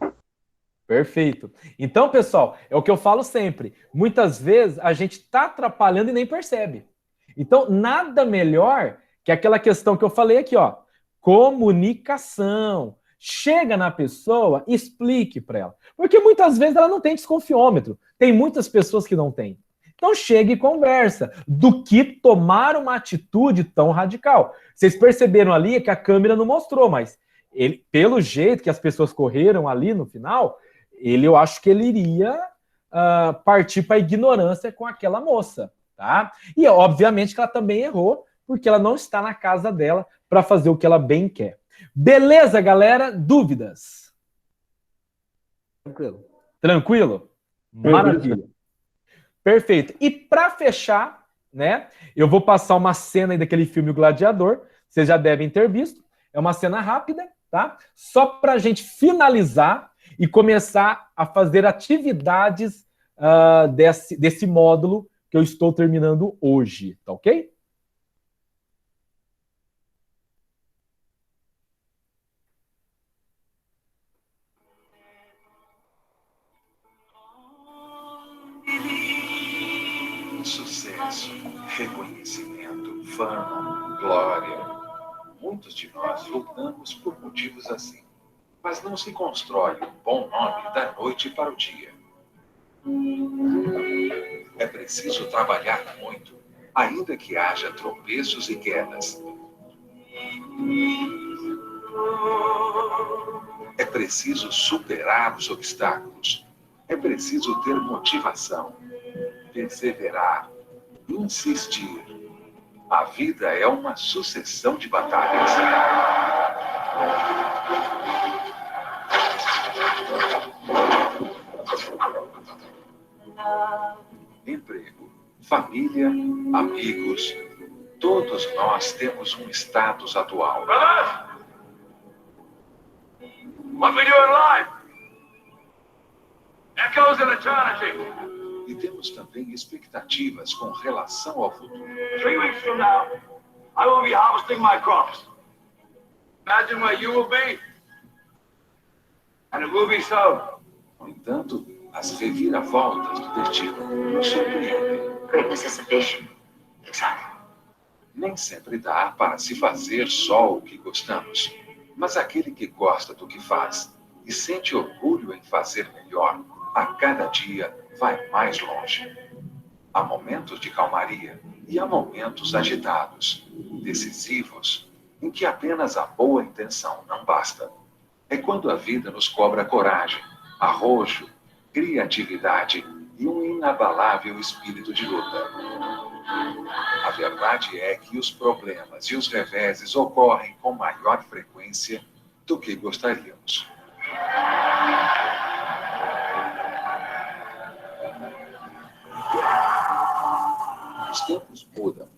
Perfeito. Então, pessoal, é o que eu falo sempre. Muitas vezes a gente está atrapalhando e nem percebe. Então, nada melhor que aquela questão que eu falei aqui, ó. Comunicação. Chega na pessoa, explique para ela. Porque muitas vezes ela não tem desconfiômetro. Tem muitas pessoas que não têm. Então chega e conversa. Do que tomar uma atitude tão radical. Vocês perceberam ali que a câmera não mostrou, mas ele, pelo jeito que as pessoas correram ali no final, eu acho que ele iria partir para a ignorância com aquela moça. Tá? E obviamente que ela também errou, porque ela não está na casa dela para fazer o que ela bem quer. Beleza, galera? Dúvidas? Tranquilo. Tranquilo? Maravilha. Perfeito. E para fechar, né, eu vou passar uma cena aí daquele filme O Gladiador. vocês já devem ter visto. É uma cena rápida, tá? Só para a gente finalizar e começar a fazer atividades desse módulo que eu estou terminando hoje, tá ok? Sucesso, reconhecimento, fama, glória. Muitos de nós lutamos por motivos assim, mas não se constrói um bom nome da noite para o dia. É preciso trabalhar muito, ainda que haja tropeços e quedas. É preciso superar os obstáculos. É preciso ter motivação, perseverar, insistir. A vida é uma sucessão de batalhas. Emprego, família, amigos. Todos nós temos um status atual. What we do in life echoes in eternity. E temos também expectativas com relação ao futuro. 3 weeks from now, I will be harvesting my crops. Imagine where you will be, and it will be so. No entanto, as reviravoltas do destino nos surpreendem. Greatness is a vision. Exactly. Nem sempre dá para se fazer só o que gostamos, mas aquele que gosta do que faz e sente orgulho em fazer melhor, a cada dia vai mais longe. Há momentos de calmaria e há momentos agitados, decisivos, em que apenas a boa intenção não basta. É quando a vida nos cobra coragem, arrojo, criatividade e um inabalável espírito de luta. A verdade é que os problemas e os reveses ocorrem com maior frequência do que gostaríamos. Os tempos mudam.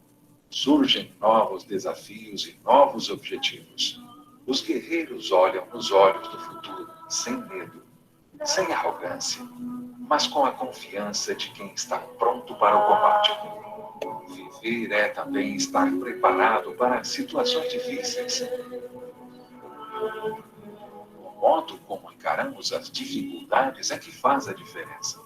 Surgem novos desafios e novos objetivos. Os guerreiros olham nos olhos do futuro, sem medo, sem arrogância, mas com a confiança de quem está pronto para o combate. Viver é também estar preparado para situações difíceis. O modo como encaramos as dificuldades é que faz a diferença.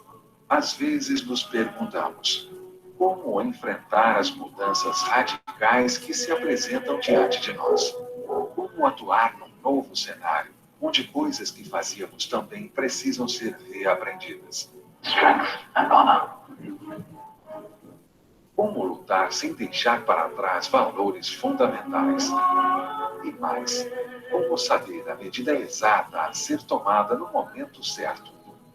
Às vezes nos perguntamos: como enfrentar as mudanças radicais que se apresentam diante de nós? Como atuar num novo cenário, onde coisas que fazíamos também precisam ser reaprendidas? Como lutar sem deixar para trás valores fundamentais? E mais, como saber a medida exata a ser tomada no momento certo?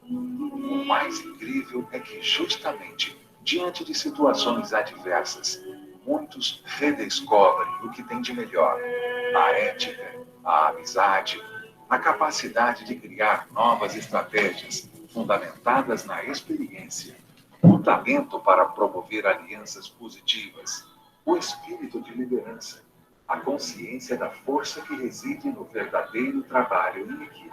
O mais incrível é que justamente diante de situações adversas, muitos redescobrem o que tem de melhor: a ética, a amizade, a capacidade de criar novas estratégias fundamentadas na experiência, o talento para promover alianças positivas, o espírito de liderança, a consciência da força que reside no verdadeiro trabalho em equipe.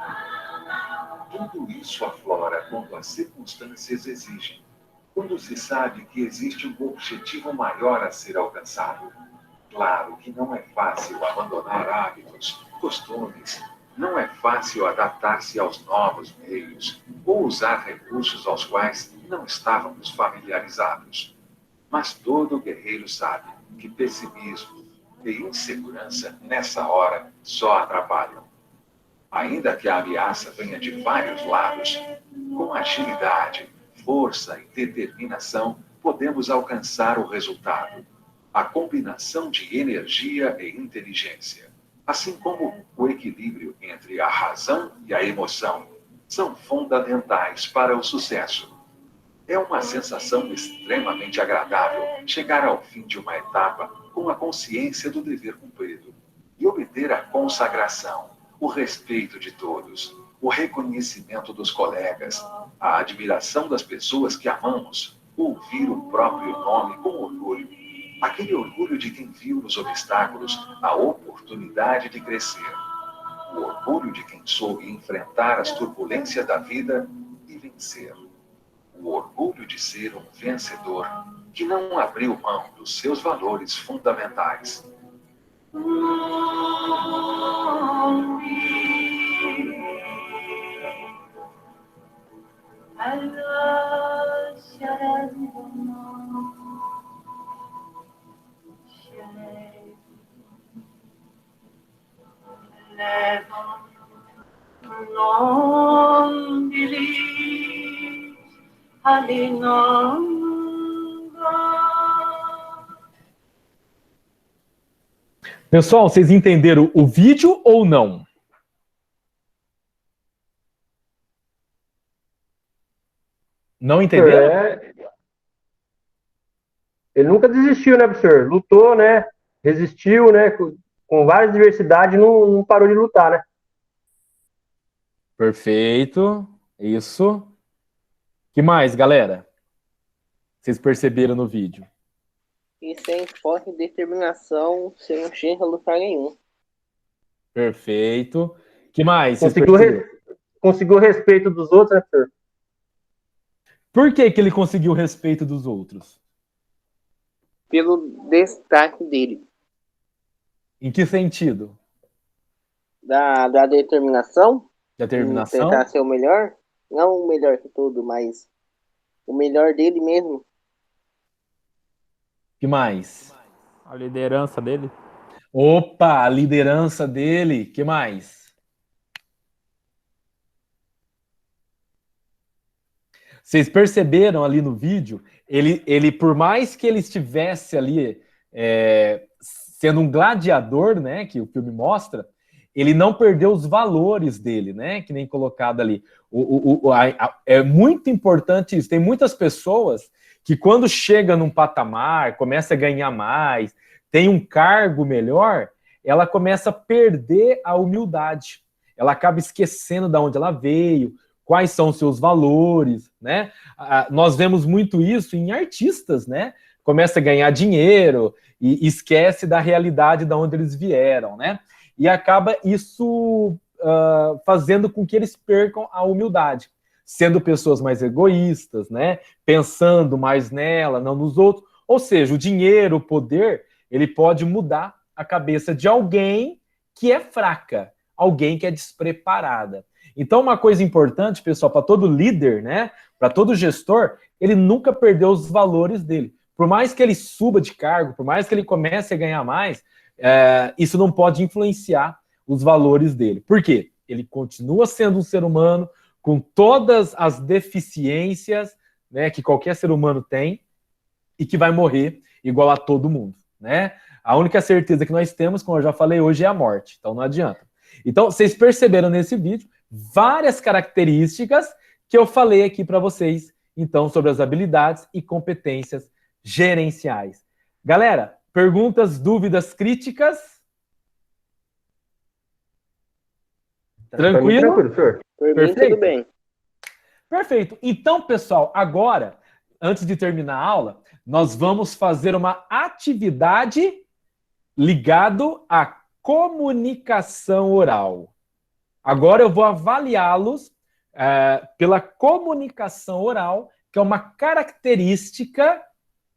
Tudo isso aflora quando as circunstâncias exigem, quando se sabe que existe um objetivo maior a ser alcançado. Claro que não é fácil abandonar hábitos, costumes, não é fácil adaptar-se aos novos meios ou usar recursos aos quais não estávamos familiarizados. Mas todo guerreiro sabe que pessimismo e insegurança, nessa hora, só atrapalham. Ainda que a ameaça venha de vários lados, com agilidade, força e determinação, podemos alcançar o resultado. A combinação de energia e inteligência, assim como o equilíbrio entre a razão e a emoção, são fundamentais para o sucesso. É uma sensação extremamente agradável chegar ao fim de uma etapa com a consciência do dever cumprido e obter a consagração, o respeito de todos, o reconhecimento dos colegas, a admiração das pessoas que amamos, ouvir o próprio nome com orgulho. Aquele orgulho de quem viu nos obstáculos a oportunidade de crescer. O orgulho de quem soube enfrentar as turbulências da vida e vencer. O orgulho de ser um vencedor que não abriu mão dos seus valores fundamentais. Pessoal, vocês entenderam o vídeo ou não? Não entenderam? Ele nunca desistiu, né, professor? Lutou, né? Resistiu, né? Com várias diversidades, não parou de lutar, né? Perfeito. Isso. Que mais, galera? Vocês perceberam no vídeo? E sem força e determinação, você não chega a lutar nenhum. Perfeito. Que mais? Vocês Conseguiu, perceberam? conseguiu o respeito dos outros, né, professor? Por que ele conseguiu o respeito dos outros? Pelo destaque dele. Em que sentido? Da determinação. Da determinação? Tentar ser o melhor. Não o melhor que tudo, mas o melhor dele mesmo. Que mais? A liderança dele. Opa, a liderança dele. Que mais? Vocês perceberam ali no vídeo, ele por mais que ele estivesse ali sendo um gladiador, né, que o filme mostra, ele não perdeu os valores dele, né, que nem colocado ali. É muito importante isso. Tem muitas pessoas que quando chega num patamar, começa a ganhar mais, tem um cargo melhor, ela começa a perder a humildade. Ela acaba esquecendo de onde ela veio, quais são os seus valores, né? Nós vemos muito isso em artistas, né? Começa a ganhar dinheiro e esquece da realidade de onde eles vieram, né? E acaba isso fazendo com que eles percam a humildade, sendo pessoas mais egoístas, né? Pensando mais nela, não nos outros. Ou seja, o dinheiro, o poder, ele pode mudar a cabeça de alguém que é fraca, alguém que é despreparada. Então, uma coisa importante, pessoal, para todo líder, né? Para todo gestor, ele nunca perdeu os valores dele. Por mais que ele suba de cargo, por mais que ele comece a ganhar mais, isso não pode influenciar os valores dele. Por quê? Ele continua sendo um ser humano com todas as deficiências, né, que qualquer ser humano tem e que vai morrer igual a todo mundo, né? A única certeza que nós temos, como eu já falei hoje, é a morte. Então não adianta. Então, vocês perceberam nesse vídeo várias características que eu falei aqui para vocês, então, sobre as habilidades e competências gerenciais. Galera, perguntas, dúvidas, críticas? Tranquilo? Professor. Por mim, Perfeito. tudo bem. Perfeito. Então, pessoal, agora, antes de terminar a aula, nós vamos fazer uma atividade ligado à comunicação oral. Agora eu vou avaliá-los pela comunicação oral, que é uma característica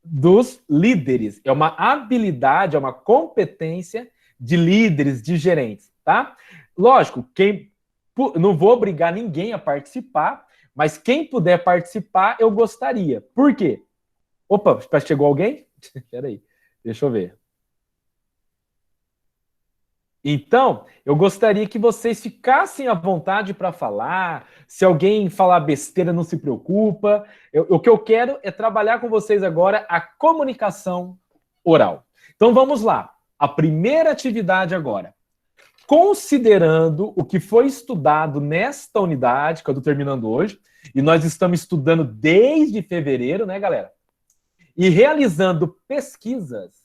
dos líderes. É uma habilidade, é uma competência de líderes, de gerentes, tá? Lógico, não vou obrigar ninguém a participar, mas quem puder participar, eu gostaria. Por quê? Opa, chegou alguém? Espera aí, deixa eu ver. Então, eu gostaria que vocês ficassem à vontade para falar. Se alguém falar besteira, não se preocupa. O que eu quero é trabalhar com vocês agora a comunicação oral. Então, vamos lá. A primeira atividade agora. Considerando o que foi estudado nesta unidade, que eu estou terminando hoje, e nós estamos estudando desde fevereiro, né, galera? E realizando pesquisas,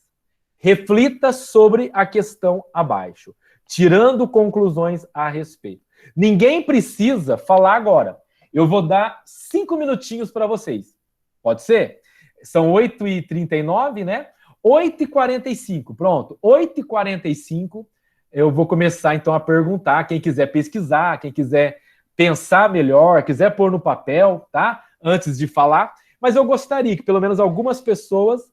reflita sobre a questão abaixo, tirando conclusões a respeito. Ninguém precisa falar agora. Eu vou dar 5 minutinhos para vocês. Pode ser? São 8h39, né? 8h45, pronto. 8h45 eu vou começar, então, a perguntar. Quem quiser pesquisar, quem quiser pensar melhor, quiser pôr no papel, tá? Antes de falar. Mas eu gostaria que pelo menos algumas pessoas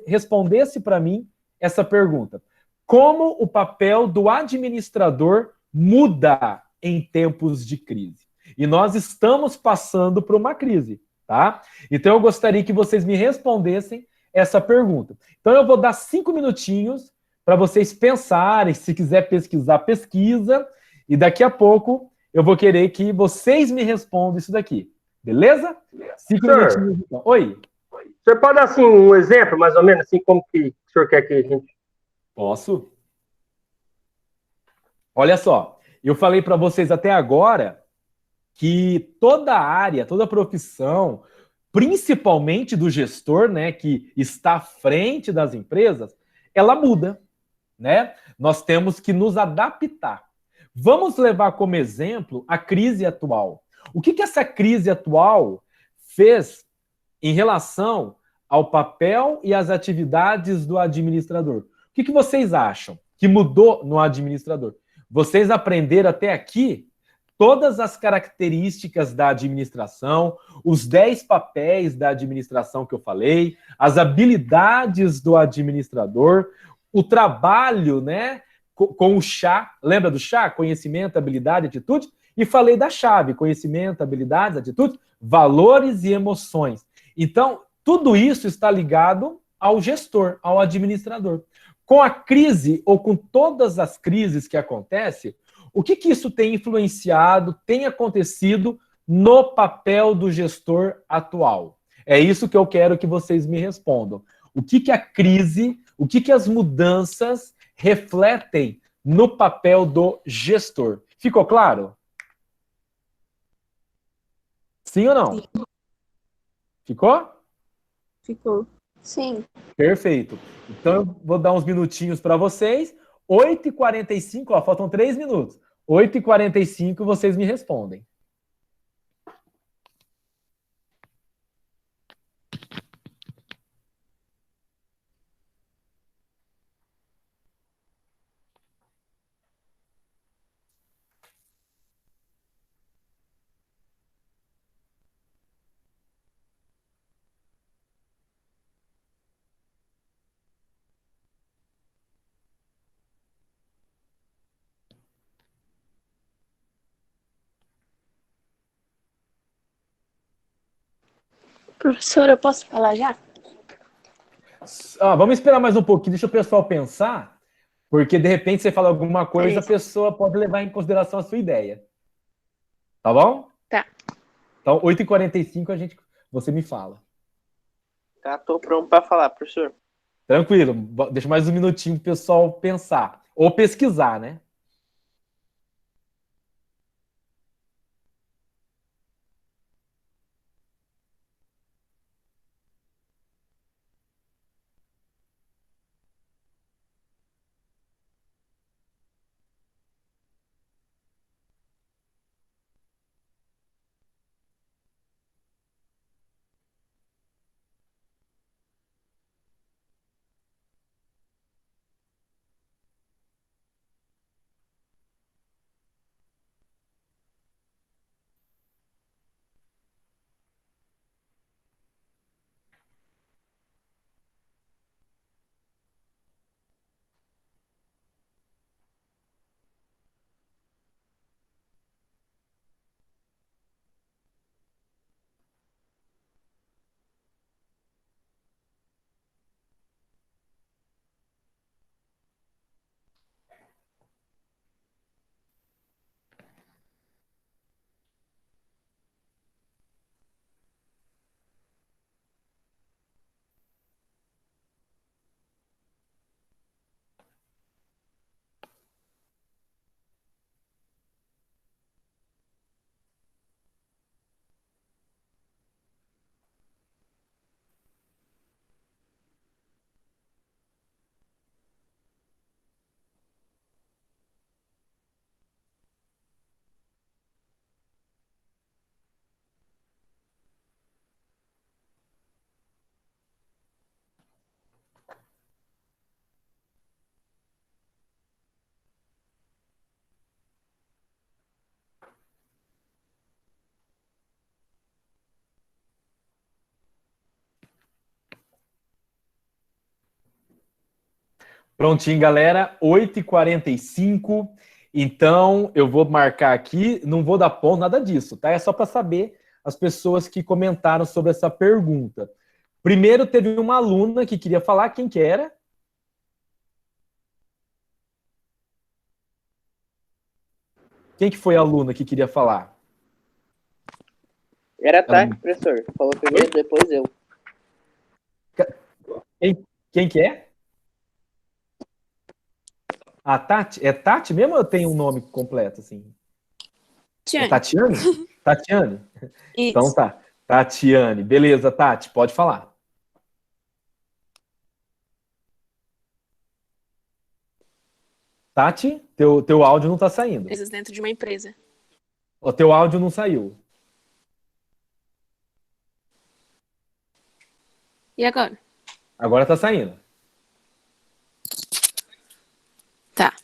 respondessem para mim essa pergunta. Como o papel do administrador muda em tempos de crise? E nós estamos passando por uma crise, tá? Então eu gostaria que vocês me respondessem essa pergunta. Então eu vou dar 5 minutinhos para vocês pensarem. Se quiser pesquisar, pesquisa. E daqui a pouco eu vou querer que vocês me respondam isso daqui. Beleza? 5 minutinhos. Então. Oi. Você pode dar assim, um exemplo, mais ou menos, assim, como que o senhor quer que a gente... Posso? Olha só, eu falei para vocês até agora que toda área, toda profissão, principalmente do gestor, né, que está à frente das empresas, ela muda, né? Nós temos que nos adaptar. Vamos levar como exemplo a crise atual. O que essa crise atual fez em relação ao papel e às atividades do administrador? O que vocês acham que mudou no administrador? Vocês aprenderam até aqui todas as características da administração, os 10 papéis da administração que eu falei, as habilidades do administrador, o trabalho, né, com o chá. Lembra do chá? Conhecimento, habilidade, atitude. E falei da chave: conhecimento, habilidades, atitudes, valores e emoções. Então, tudo isso está ligado ao gestor, ao administrador. Com a crise, ou com todas as crises que acontecem, o que isso tem influenciado, tem acontecido no papel do gestor atual? É isso que eu quero que vocês me respondam. O que a crise, o que as mudanças refletem no papel do gestor? Ficou claro? Sim ou não? Sim. Ficou? Ficou. Sim. Perfeito. Então eu vou dar uns minutinhos para vocês. 8h45, ó, faltam 3 minutos. 8h45 vocês me respondem. Professor, eu posso falar já? Vamos esperar mais um pouquinho, deixa o pessoal pensar, porque de repente você fala alguma coisa, a pessoa pode levar em consideração a sua ideia. Tá bom? Tá. Então, 8h45 você me fala. Tá, tô pronto para falar, professor. Tranquilo, deixa mais um minutinho pro pessoal pensar. Ou pesquisar, né? Prontinho, galera, 8h45. Então, eu vou marcar aqui, não vou dar ponto, nada disso, tá? É só para saber as pessoas que comentaram sobre essa pergunta. Primeiro, teve uma aluna que queria falar, quem que era? Quem que foi a aluna que queria falar? Era a Tati, professor. Falou primeiro, depois eu. Quem que é? A Tati? É Tati mesmo ou tem um nome completo, assim? É Tatiane? Tatiane? Isso. Então tá. Tatiane. Beleza, Tati, pode falar. Tati, teu áudio não tá saindo. Empresas dentro de uma empresa. O teu áudio não saiu. E agora? Agora tá saindo. Tá.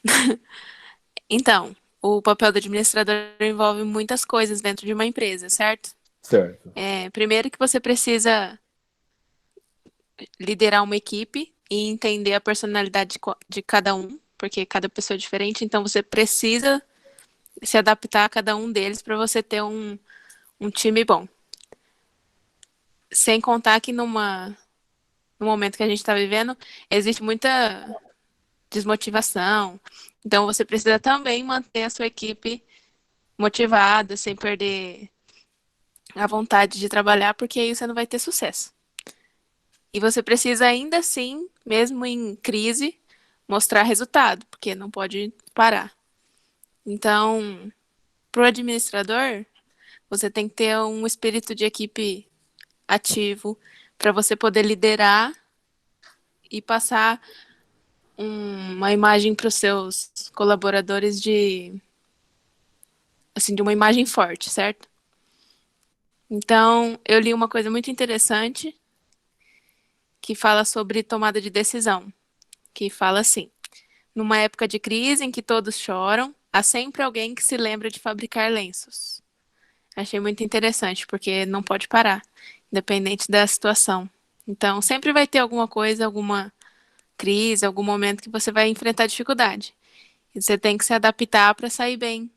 Então, o papel do administrador envolve muitas coisas dentro de uma empresa, certo? Certo. Primeiro que você precisa liderar uma equipe e entender a personalidade de cada um, porque cada pessoa é diferente, então você precisa se adaptar a cada um deles para você ter um time bom. Sem contar que no momento que a gente está vivendo, existe muita desmotivação. Então, você precisa também manter a sua equipe motivada, sem perder a vontade de trabalhar, porque aí você não vai ter sucesso. E você precisa ainda assim, mesmo em crise, mostrar resultado, porque não pode parar. Então, para o administrador, você tem que ter um espírito de equipe ativo para você poder liderar e passar uma imagem para os seus colaboradores de uma imagem forte, certo? Então, eu li uma coisa muito interessante que fala sobre tomada de decisão, que fala assim: numa época de crise em que todos choram, há sempre alguém que se lembra de fabricar lenços. Achei muito interessante, porque não pode parar, independente da situação. Então, sempre vai ter alguma coisa, alguma crise, algum momento que você vai enfrentar dificuldade. E você tem que se adaptar para sair bem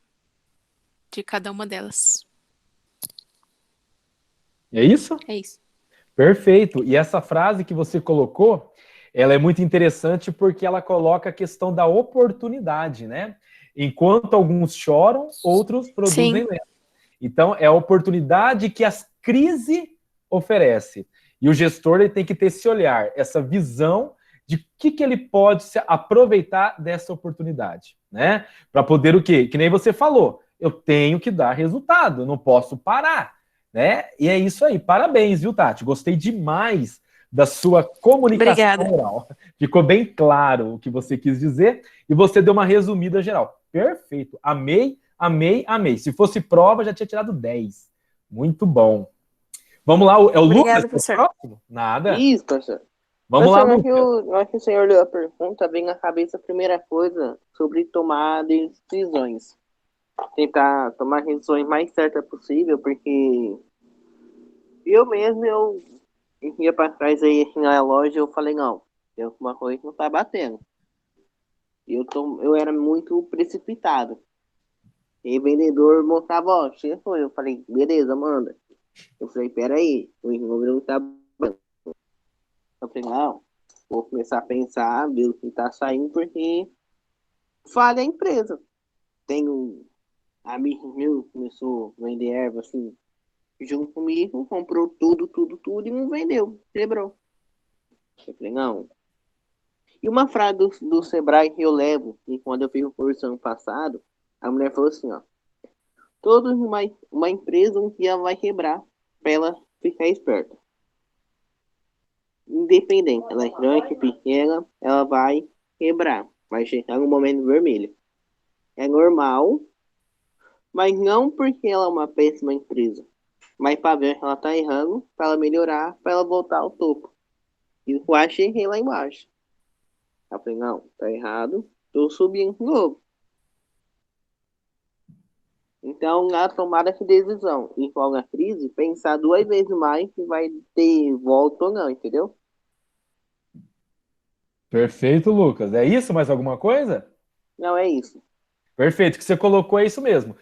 de cada uma delas. É isso? É isso. Perfeito. E essa frase que você colocou, ela é muito interessante porque ela coloca a questão da oportunidade, né? Enquanto alguns choram, outros produzem lenço. Então, é a oportunidade que as crises oferecem. E o gestor ele tem que ter esse olhar, essa visão de que ele pode se aproveitar dessa oportunidade, né? Para poder o quê? Que nem você falou, eu tenho que dar resultado, eu não posso parar, né? E é isso aí. Parabéns, viu, Tati? Gostei demais da sua comunicação oral. Ficou bem claro o que você quis dizer e você deu uma resumida geral. Perfeito. Amei, amei, amei. Se fosse prova, já tinha tirado 10. Muito bom. Vamos lá, é o Lucas? Professor. Próximo? Nada. Isso, professor. Vamos lá, Lucas. Lucas. Na hora que o senhor leu a pergunta, vem na cabeça a primeira coisa sobre tomar decisões. Tentar tomar decisões mais certas possível, porque eu mesmo, eu ia para trás aí assim, na loja, eu falei, não, tem alguma coisa que não tá batendo. Eu era muito precipitado. E o vendedor mostrava, ó, chegou. Eu falei, beleza, manda. Eu falei, peraí, o número não tá batendo. Eu falei, não, vou começar a pensar, ver o que tá saindo, porque falha a empresa. Tem um amigo meu que começou a vender erva, assim, junto comigo, comprou tudo e não vendeu, quebrou. Eu falei, não. E uma frase do Sebrae que eu levo, e quando eu fiz o curso ano passado, a mulher falou assim, ó, todos uma empresa um dia vai quebrar para ela ficar esperta. Independente, ela é grande, pequena, ela vai quebrar, vai chegar no momento vermelho. É normal, mas não porque ela é uma péssima empresa, mas para ver que ela tá errando, para ela melhorar, para ela voltar ao topo. E eu achei lá embaixo. Eu falei, não, tá errado, tô subindo de novo. Então, na tomada de decisão em qualquer crise, pensar 2 vezes mais se vai ter volta ou não, entendeu? Perfeito, Lucas. É isso? Mais alguma coisa? Não, é isso. Perfeito. O que você colocou é isso mesmo.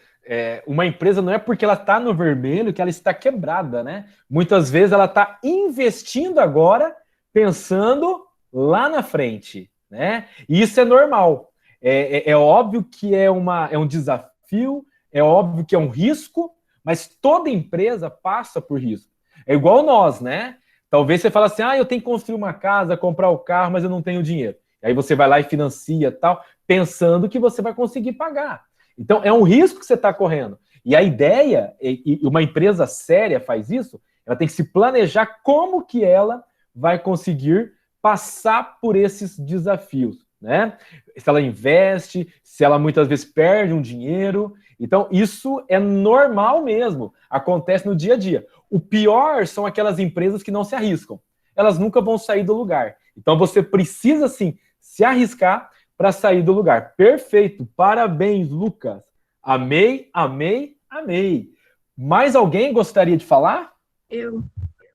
Uma empresa não é porque ela está no vermelho que ela está quebrada, né? Muitas vezes ela está investindo agora, pensando lá na frente, né? E isso é normal. É óbvio que é um desafio, é óbvio que é um risco, mas toda empresa passa por risco. É igual nós, né? Talvez você fale assim, eu tenho que construir uma casa, comprar o carro, mas eu não tenho dinheiro. Aí você vai lá e financia tal, pensando que você vai conseguir pagar. Então, é um risco que você está correndo. E a ideia, e uma empresa séria faz isso, ela tem que se planejar como que ela vai conseguir passar por esses desafios, né? Se ela investe, se ela muitas vezes perde um dinheiro. Então, isso é normal mesmo, acontece no dia a dia. O pior são aquelas empresas que não se arriscam. Elas nunca vão sair do lugar. Então, você precisa, sim, se arriscar para sair do lugar. Perfeito. Parabéns, Lucas. Amei, amei, amei. Mais alguém gostaria de falar? Eu.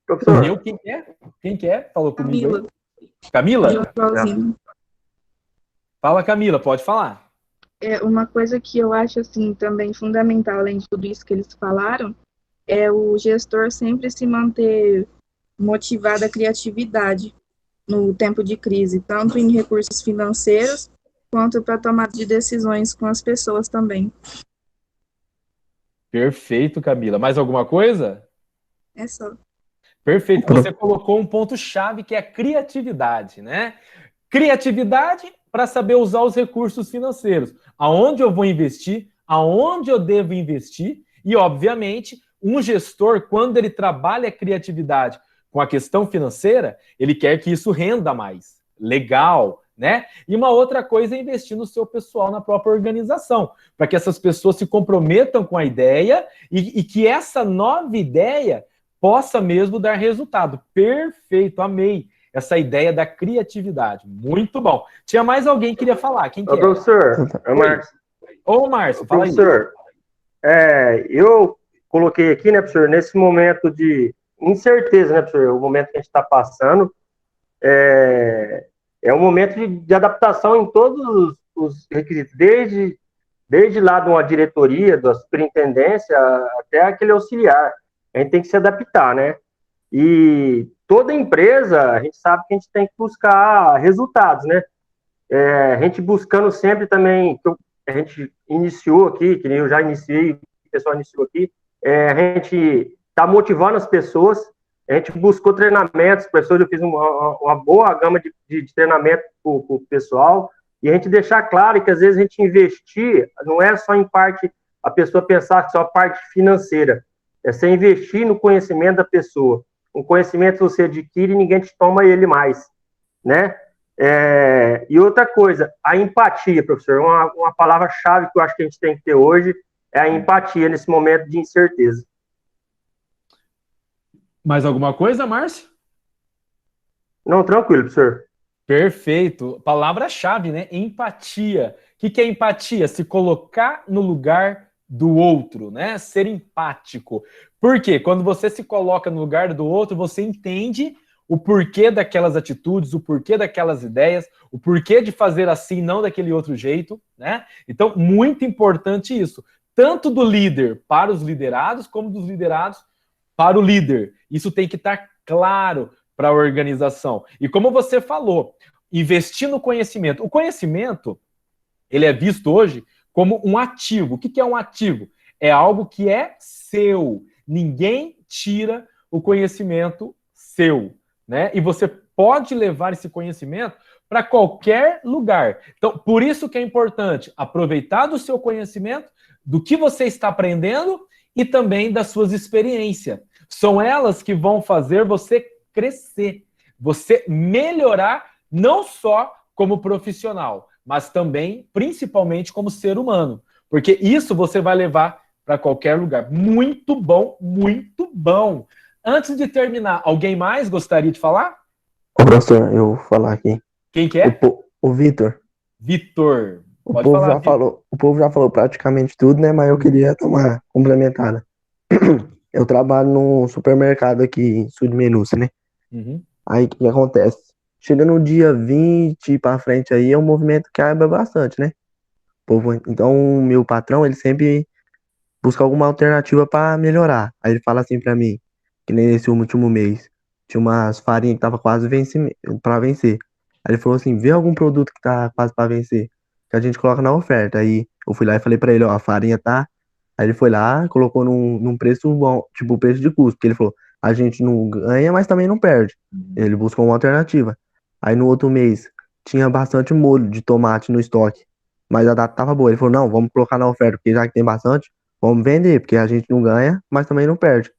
Professor, Eu? Quem quer? Quem quer? Falou comigo Camila. aí? Camila? Igualzinho. Fala, Camila, pode falar. Uma coisa que eu acho assim também fundamental, além de tudo isso que eles falaram, é o gestor sempre se manter motivado à criatividade no tempo de crise, tanto em recursos financeiros quanto para tomada de decisões com as pessoas também. Perfeito, Camila. Mais alguma coisa? É só. Perfeito. Você colocou um ponto-chave que é a criatividade, né? Criatividade para saber usar os recursos financeiros. Aonde eu vou investir, aonde eu devo investir e, obviamente, um gestor, quando ele trabalha a criatividade com a questão financeira, ele quer que isso renda mais. Legal, né? E uma outra coisa é investir no seu pessoal, na própria organização, para que essas pessoas se comprometam com a ideia e que essa nova ideia possa mesmo dar resultado. Perfeito, amei essa ideia da criatividade. Muito bom. Tinha mais alguém que queria falar. Quem que é? Professor, é o Márcio. Ô, Márcio, fala aí. Professor, eu coloquei aqui, né, professor, nesse momento de incerteza, né, professor, o momento que a gente está passando, é um momento de adaptação em todos os requisitos, desde lá de uma diretoria, da superintendência, até aquele auxiliar. A gente tem que se adaptar, né? E toda empresa, a gente sabe que a gente tem que buscar resultados, né? A gente buscando sempre também, a gente iniciou aqui, que nem eu já iniciei, o pessoal iniciou aqui, a gente está motivando as pessoas, a gente buscou treinamentos, professor, eu fiz uma boa gama de treinamento para o pessoal, e a gente deixar claro que às vezes a gente investir, não é só em parte, a pessoa pensar que só a parte financeira, é você investir no conhecimento da pessoa. Um conhecimento você adquire e ninguém te toma ele mais, né? E outra coisa, a empatia, professor, uma palavra-chave que eu acho que a gente tem que ter hoje é a empatia nesse momento de incerteza. Mais alguma coisa, Márcio? Não, tranquilo, professor. Perfeito. Palavra-chave, né? Empatia. O que é empatia? Se colocar no lugar do outro, né? Ser empático. Por quê? Quando você se coloca no lugar do outro, você entende o porquê daquelas atitudes, o porquê daquelas ideias, o porquê de fazer assim, não daquele outro jeito, né? Então, muito importante isso. Tanto do líder para os liderados, como dos liderados para o líder. Isso tem que estar claro para a organização. E como você falou, investir no conhecimento. O conhecimento, ele é visto hoje como um ativo. O que é um ativo? É algo que é seu. Ninguém tira o conhecimento seu, né? E você pode levar esse conhecimento para qualquer lugar. Então, por isso que é importante aproveitar do seu conhecimento, do que você está aprendendo e também das suas experiências. São elas que vão fazer você crescer, você melhorar não só como profissional, mas também, principalmente, como ser humano. Porque isso você vai levar para qualquer lugar. Muito bom, muito bom. Antes de terminar, alguém mais gostaria de falar? Ô, professor, eu vou falar aqui. Quem que é? O Vitor. Vitor. O povo já falou praticamente tudo, né? Mas eu queria dar uma complementada. Eu trabalho num supermercado aqui em Sul de Minúcia, né? Uhum. Aí o que acontece? chega no dia 20 pra frente aí, é um movimento que quebra bastante, né? Então, o meu patrão, ele sempre busca alguma alternativa para melhorar. Aí ele fala assim para mim, que nem nesse último mês, tinha umas farinhas que tava quase para vencer. Aí ele falou assim, vê algum produto que tá quase para vencer, que a gente coloca na oferta. Aí eu fui lá e falei para ele, ó, a farinha tá. Aí ele foi lá, colocou num preço bom, tipo o preço de custo, porque ele falou, a gente não ganha, mas também não perde. Ele buscou uma alternativa. Aí no outro mês tinha bastante molho de tomate no estoque, mas a data tava boa. Ele falou, não, vamos colocar na oferta, porque já que tem bastante, vamos vender, porque a gente não ganha, mas também não perde.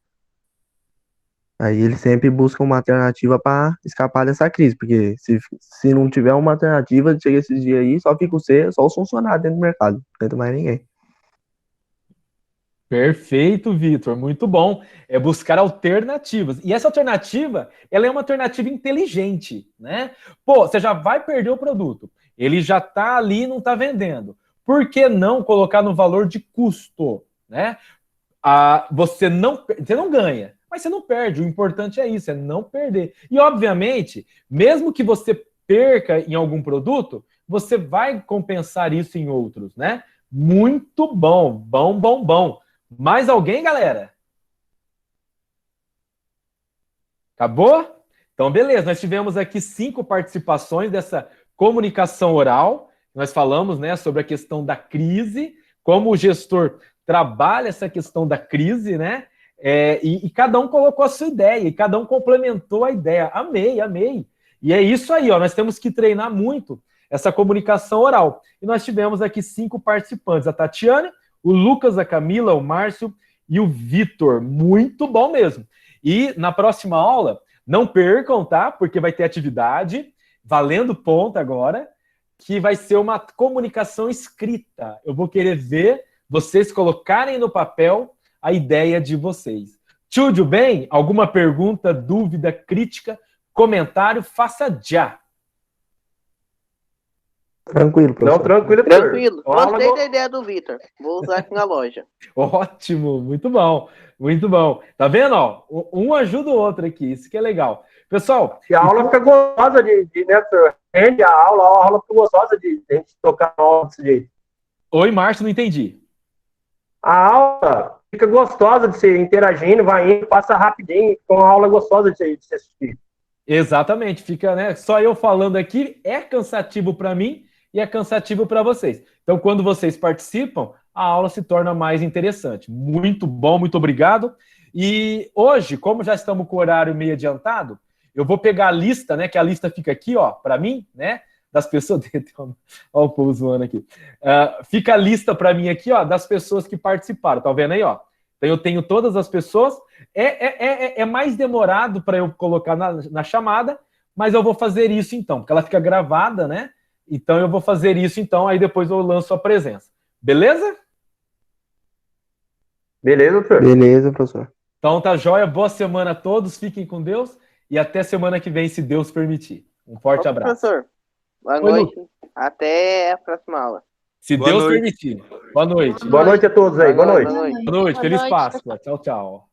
Aí ele sempre busca uma alternativa para escapar dessa crise, porque se não tiver uma alternativa, chega esses dias aí, só fica só os funcionários dentro do mercado, não entra mais ninguém. Perfeito, Vitor, muito bom. É buscar alternativas. E essa alternativa, ela é uma alternativa inteligente, né? Pô, você já vai perder o produto. Ele já está ali e não está vendendo. Por que não colocar no valor de custo, né? Você não ganha, mas você não perde. O importante é isso, é não perder. E, obviamente, mesmo que você perca em algum produto, você vai compensar isso em outros, né? Muito bom, bom. Mais alguém, galera? Acabou? Então, beleza. Nós tivemos aqui 5 participações dessa comunicação oral. Nós falamos, né, sobre a questão da crise, como o gestor trabalha essa questão da crise, né? E cada um colocou a sua ideia, e cada um complementou a ideia. Amei. E é isso aí, ó. Nós temos que treinar muito essa comunicação oral. E nós tivemos aqui 5 participantes: a Tatiane, o Lucas, a Camila, o Márcio e o Vitor. Muito bom mesmo. E na próxima aula, não percam, tá? Porque vai ter atividade, valendo ponto agora, que vai ser uma comunicação escrita. Eu vou querer ver vocês colocarem no papel a ideia de vocês. Tudo bem? Alguma pergunta, dúvida, crítica, comentário? Faça já. Tranquilo, professor. Não, tranquilo, professor. Tranquilo. Gostei da ideia do Vitor. Vou usar aqui na loja. Ótimo, muito bom. Tá vendo? Ó, um ajuda o outro aqui, isso que é legal. Pessoal... E a aula fica gostosa né, professor? Rende a aula fica gostosa de gente tocar a aula desse jeito. Oi, Márcio, não entendi. A aula fica gostosa de você interagindo, vai indo, passa rapidinho, com uma aula gostosa de você assistir. Exatamente, fica, né? Só eu falando aqui é cansativo para mim e é cansativo para vocês. Então, quando vocês participam, a aula se torna mais interessante. Muito bom, muito obrigado. E hoje, como já estamos com o horário meio adiantado, eu vou pegar a lista, né? Que a lista fica aqui, ó, para mim, né? Das pessoas. Olha o povo zoando aqui. Fica a lista para mim aqui, ó, das pessoas que participaram. Tá vendo aí, ó? Então, eu tenho todas as pessoas. É mais demorado para eu colocar na chamada, mas eu vou fazer isso então, porque ela fica gravada, né? Então, eu vou fazer isso então, aí depois eu lanço a presença. Beleza? Beleza, professor? Beleza, professor. Então, tá joia. Boa semana a todos. Fiquem com Deus. E até semana que vem, se Deus permitir. Um forte abraço. Professor, boa noite. Até a próxima aula. Se Deus permitir. Boa noite. Boa noite a todos aí. Boa noite. Boa noite. Feliz Páscoa. Tchau, tchau.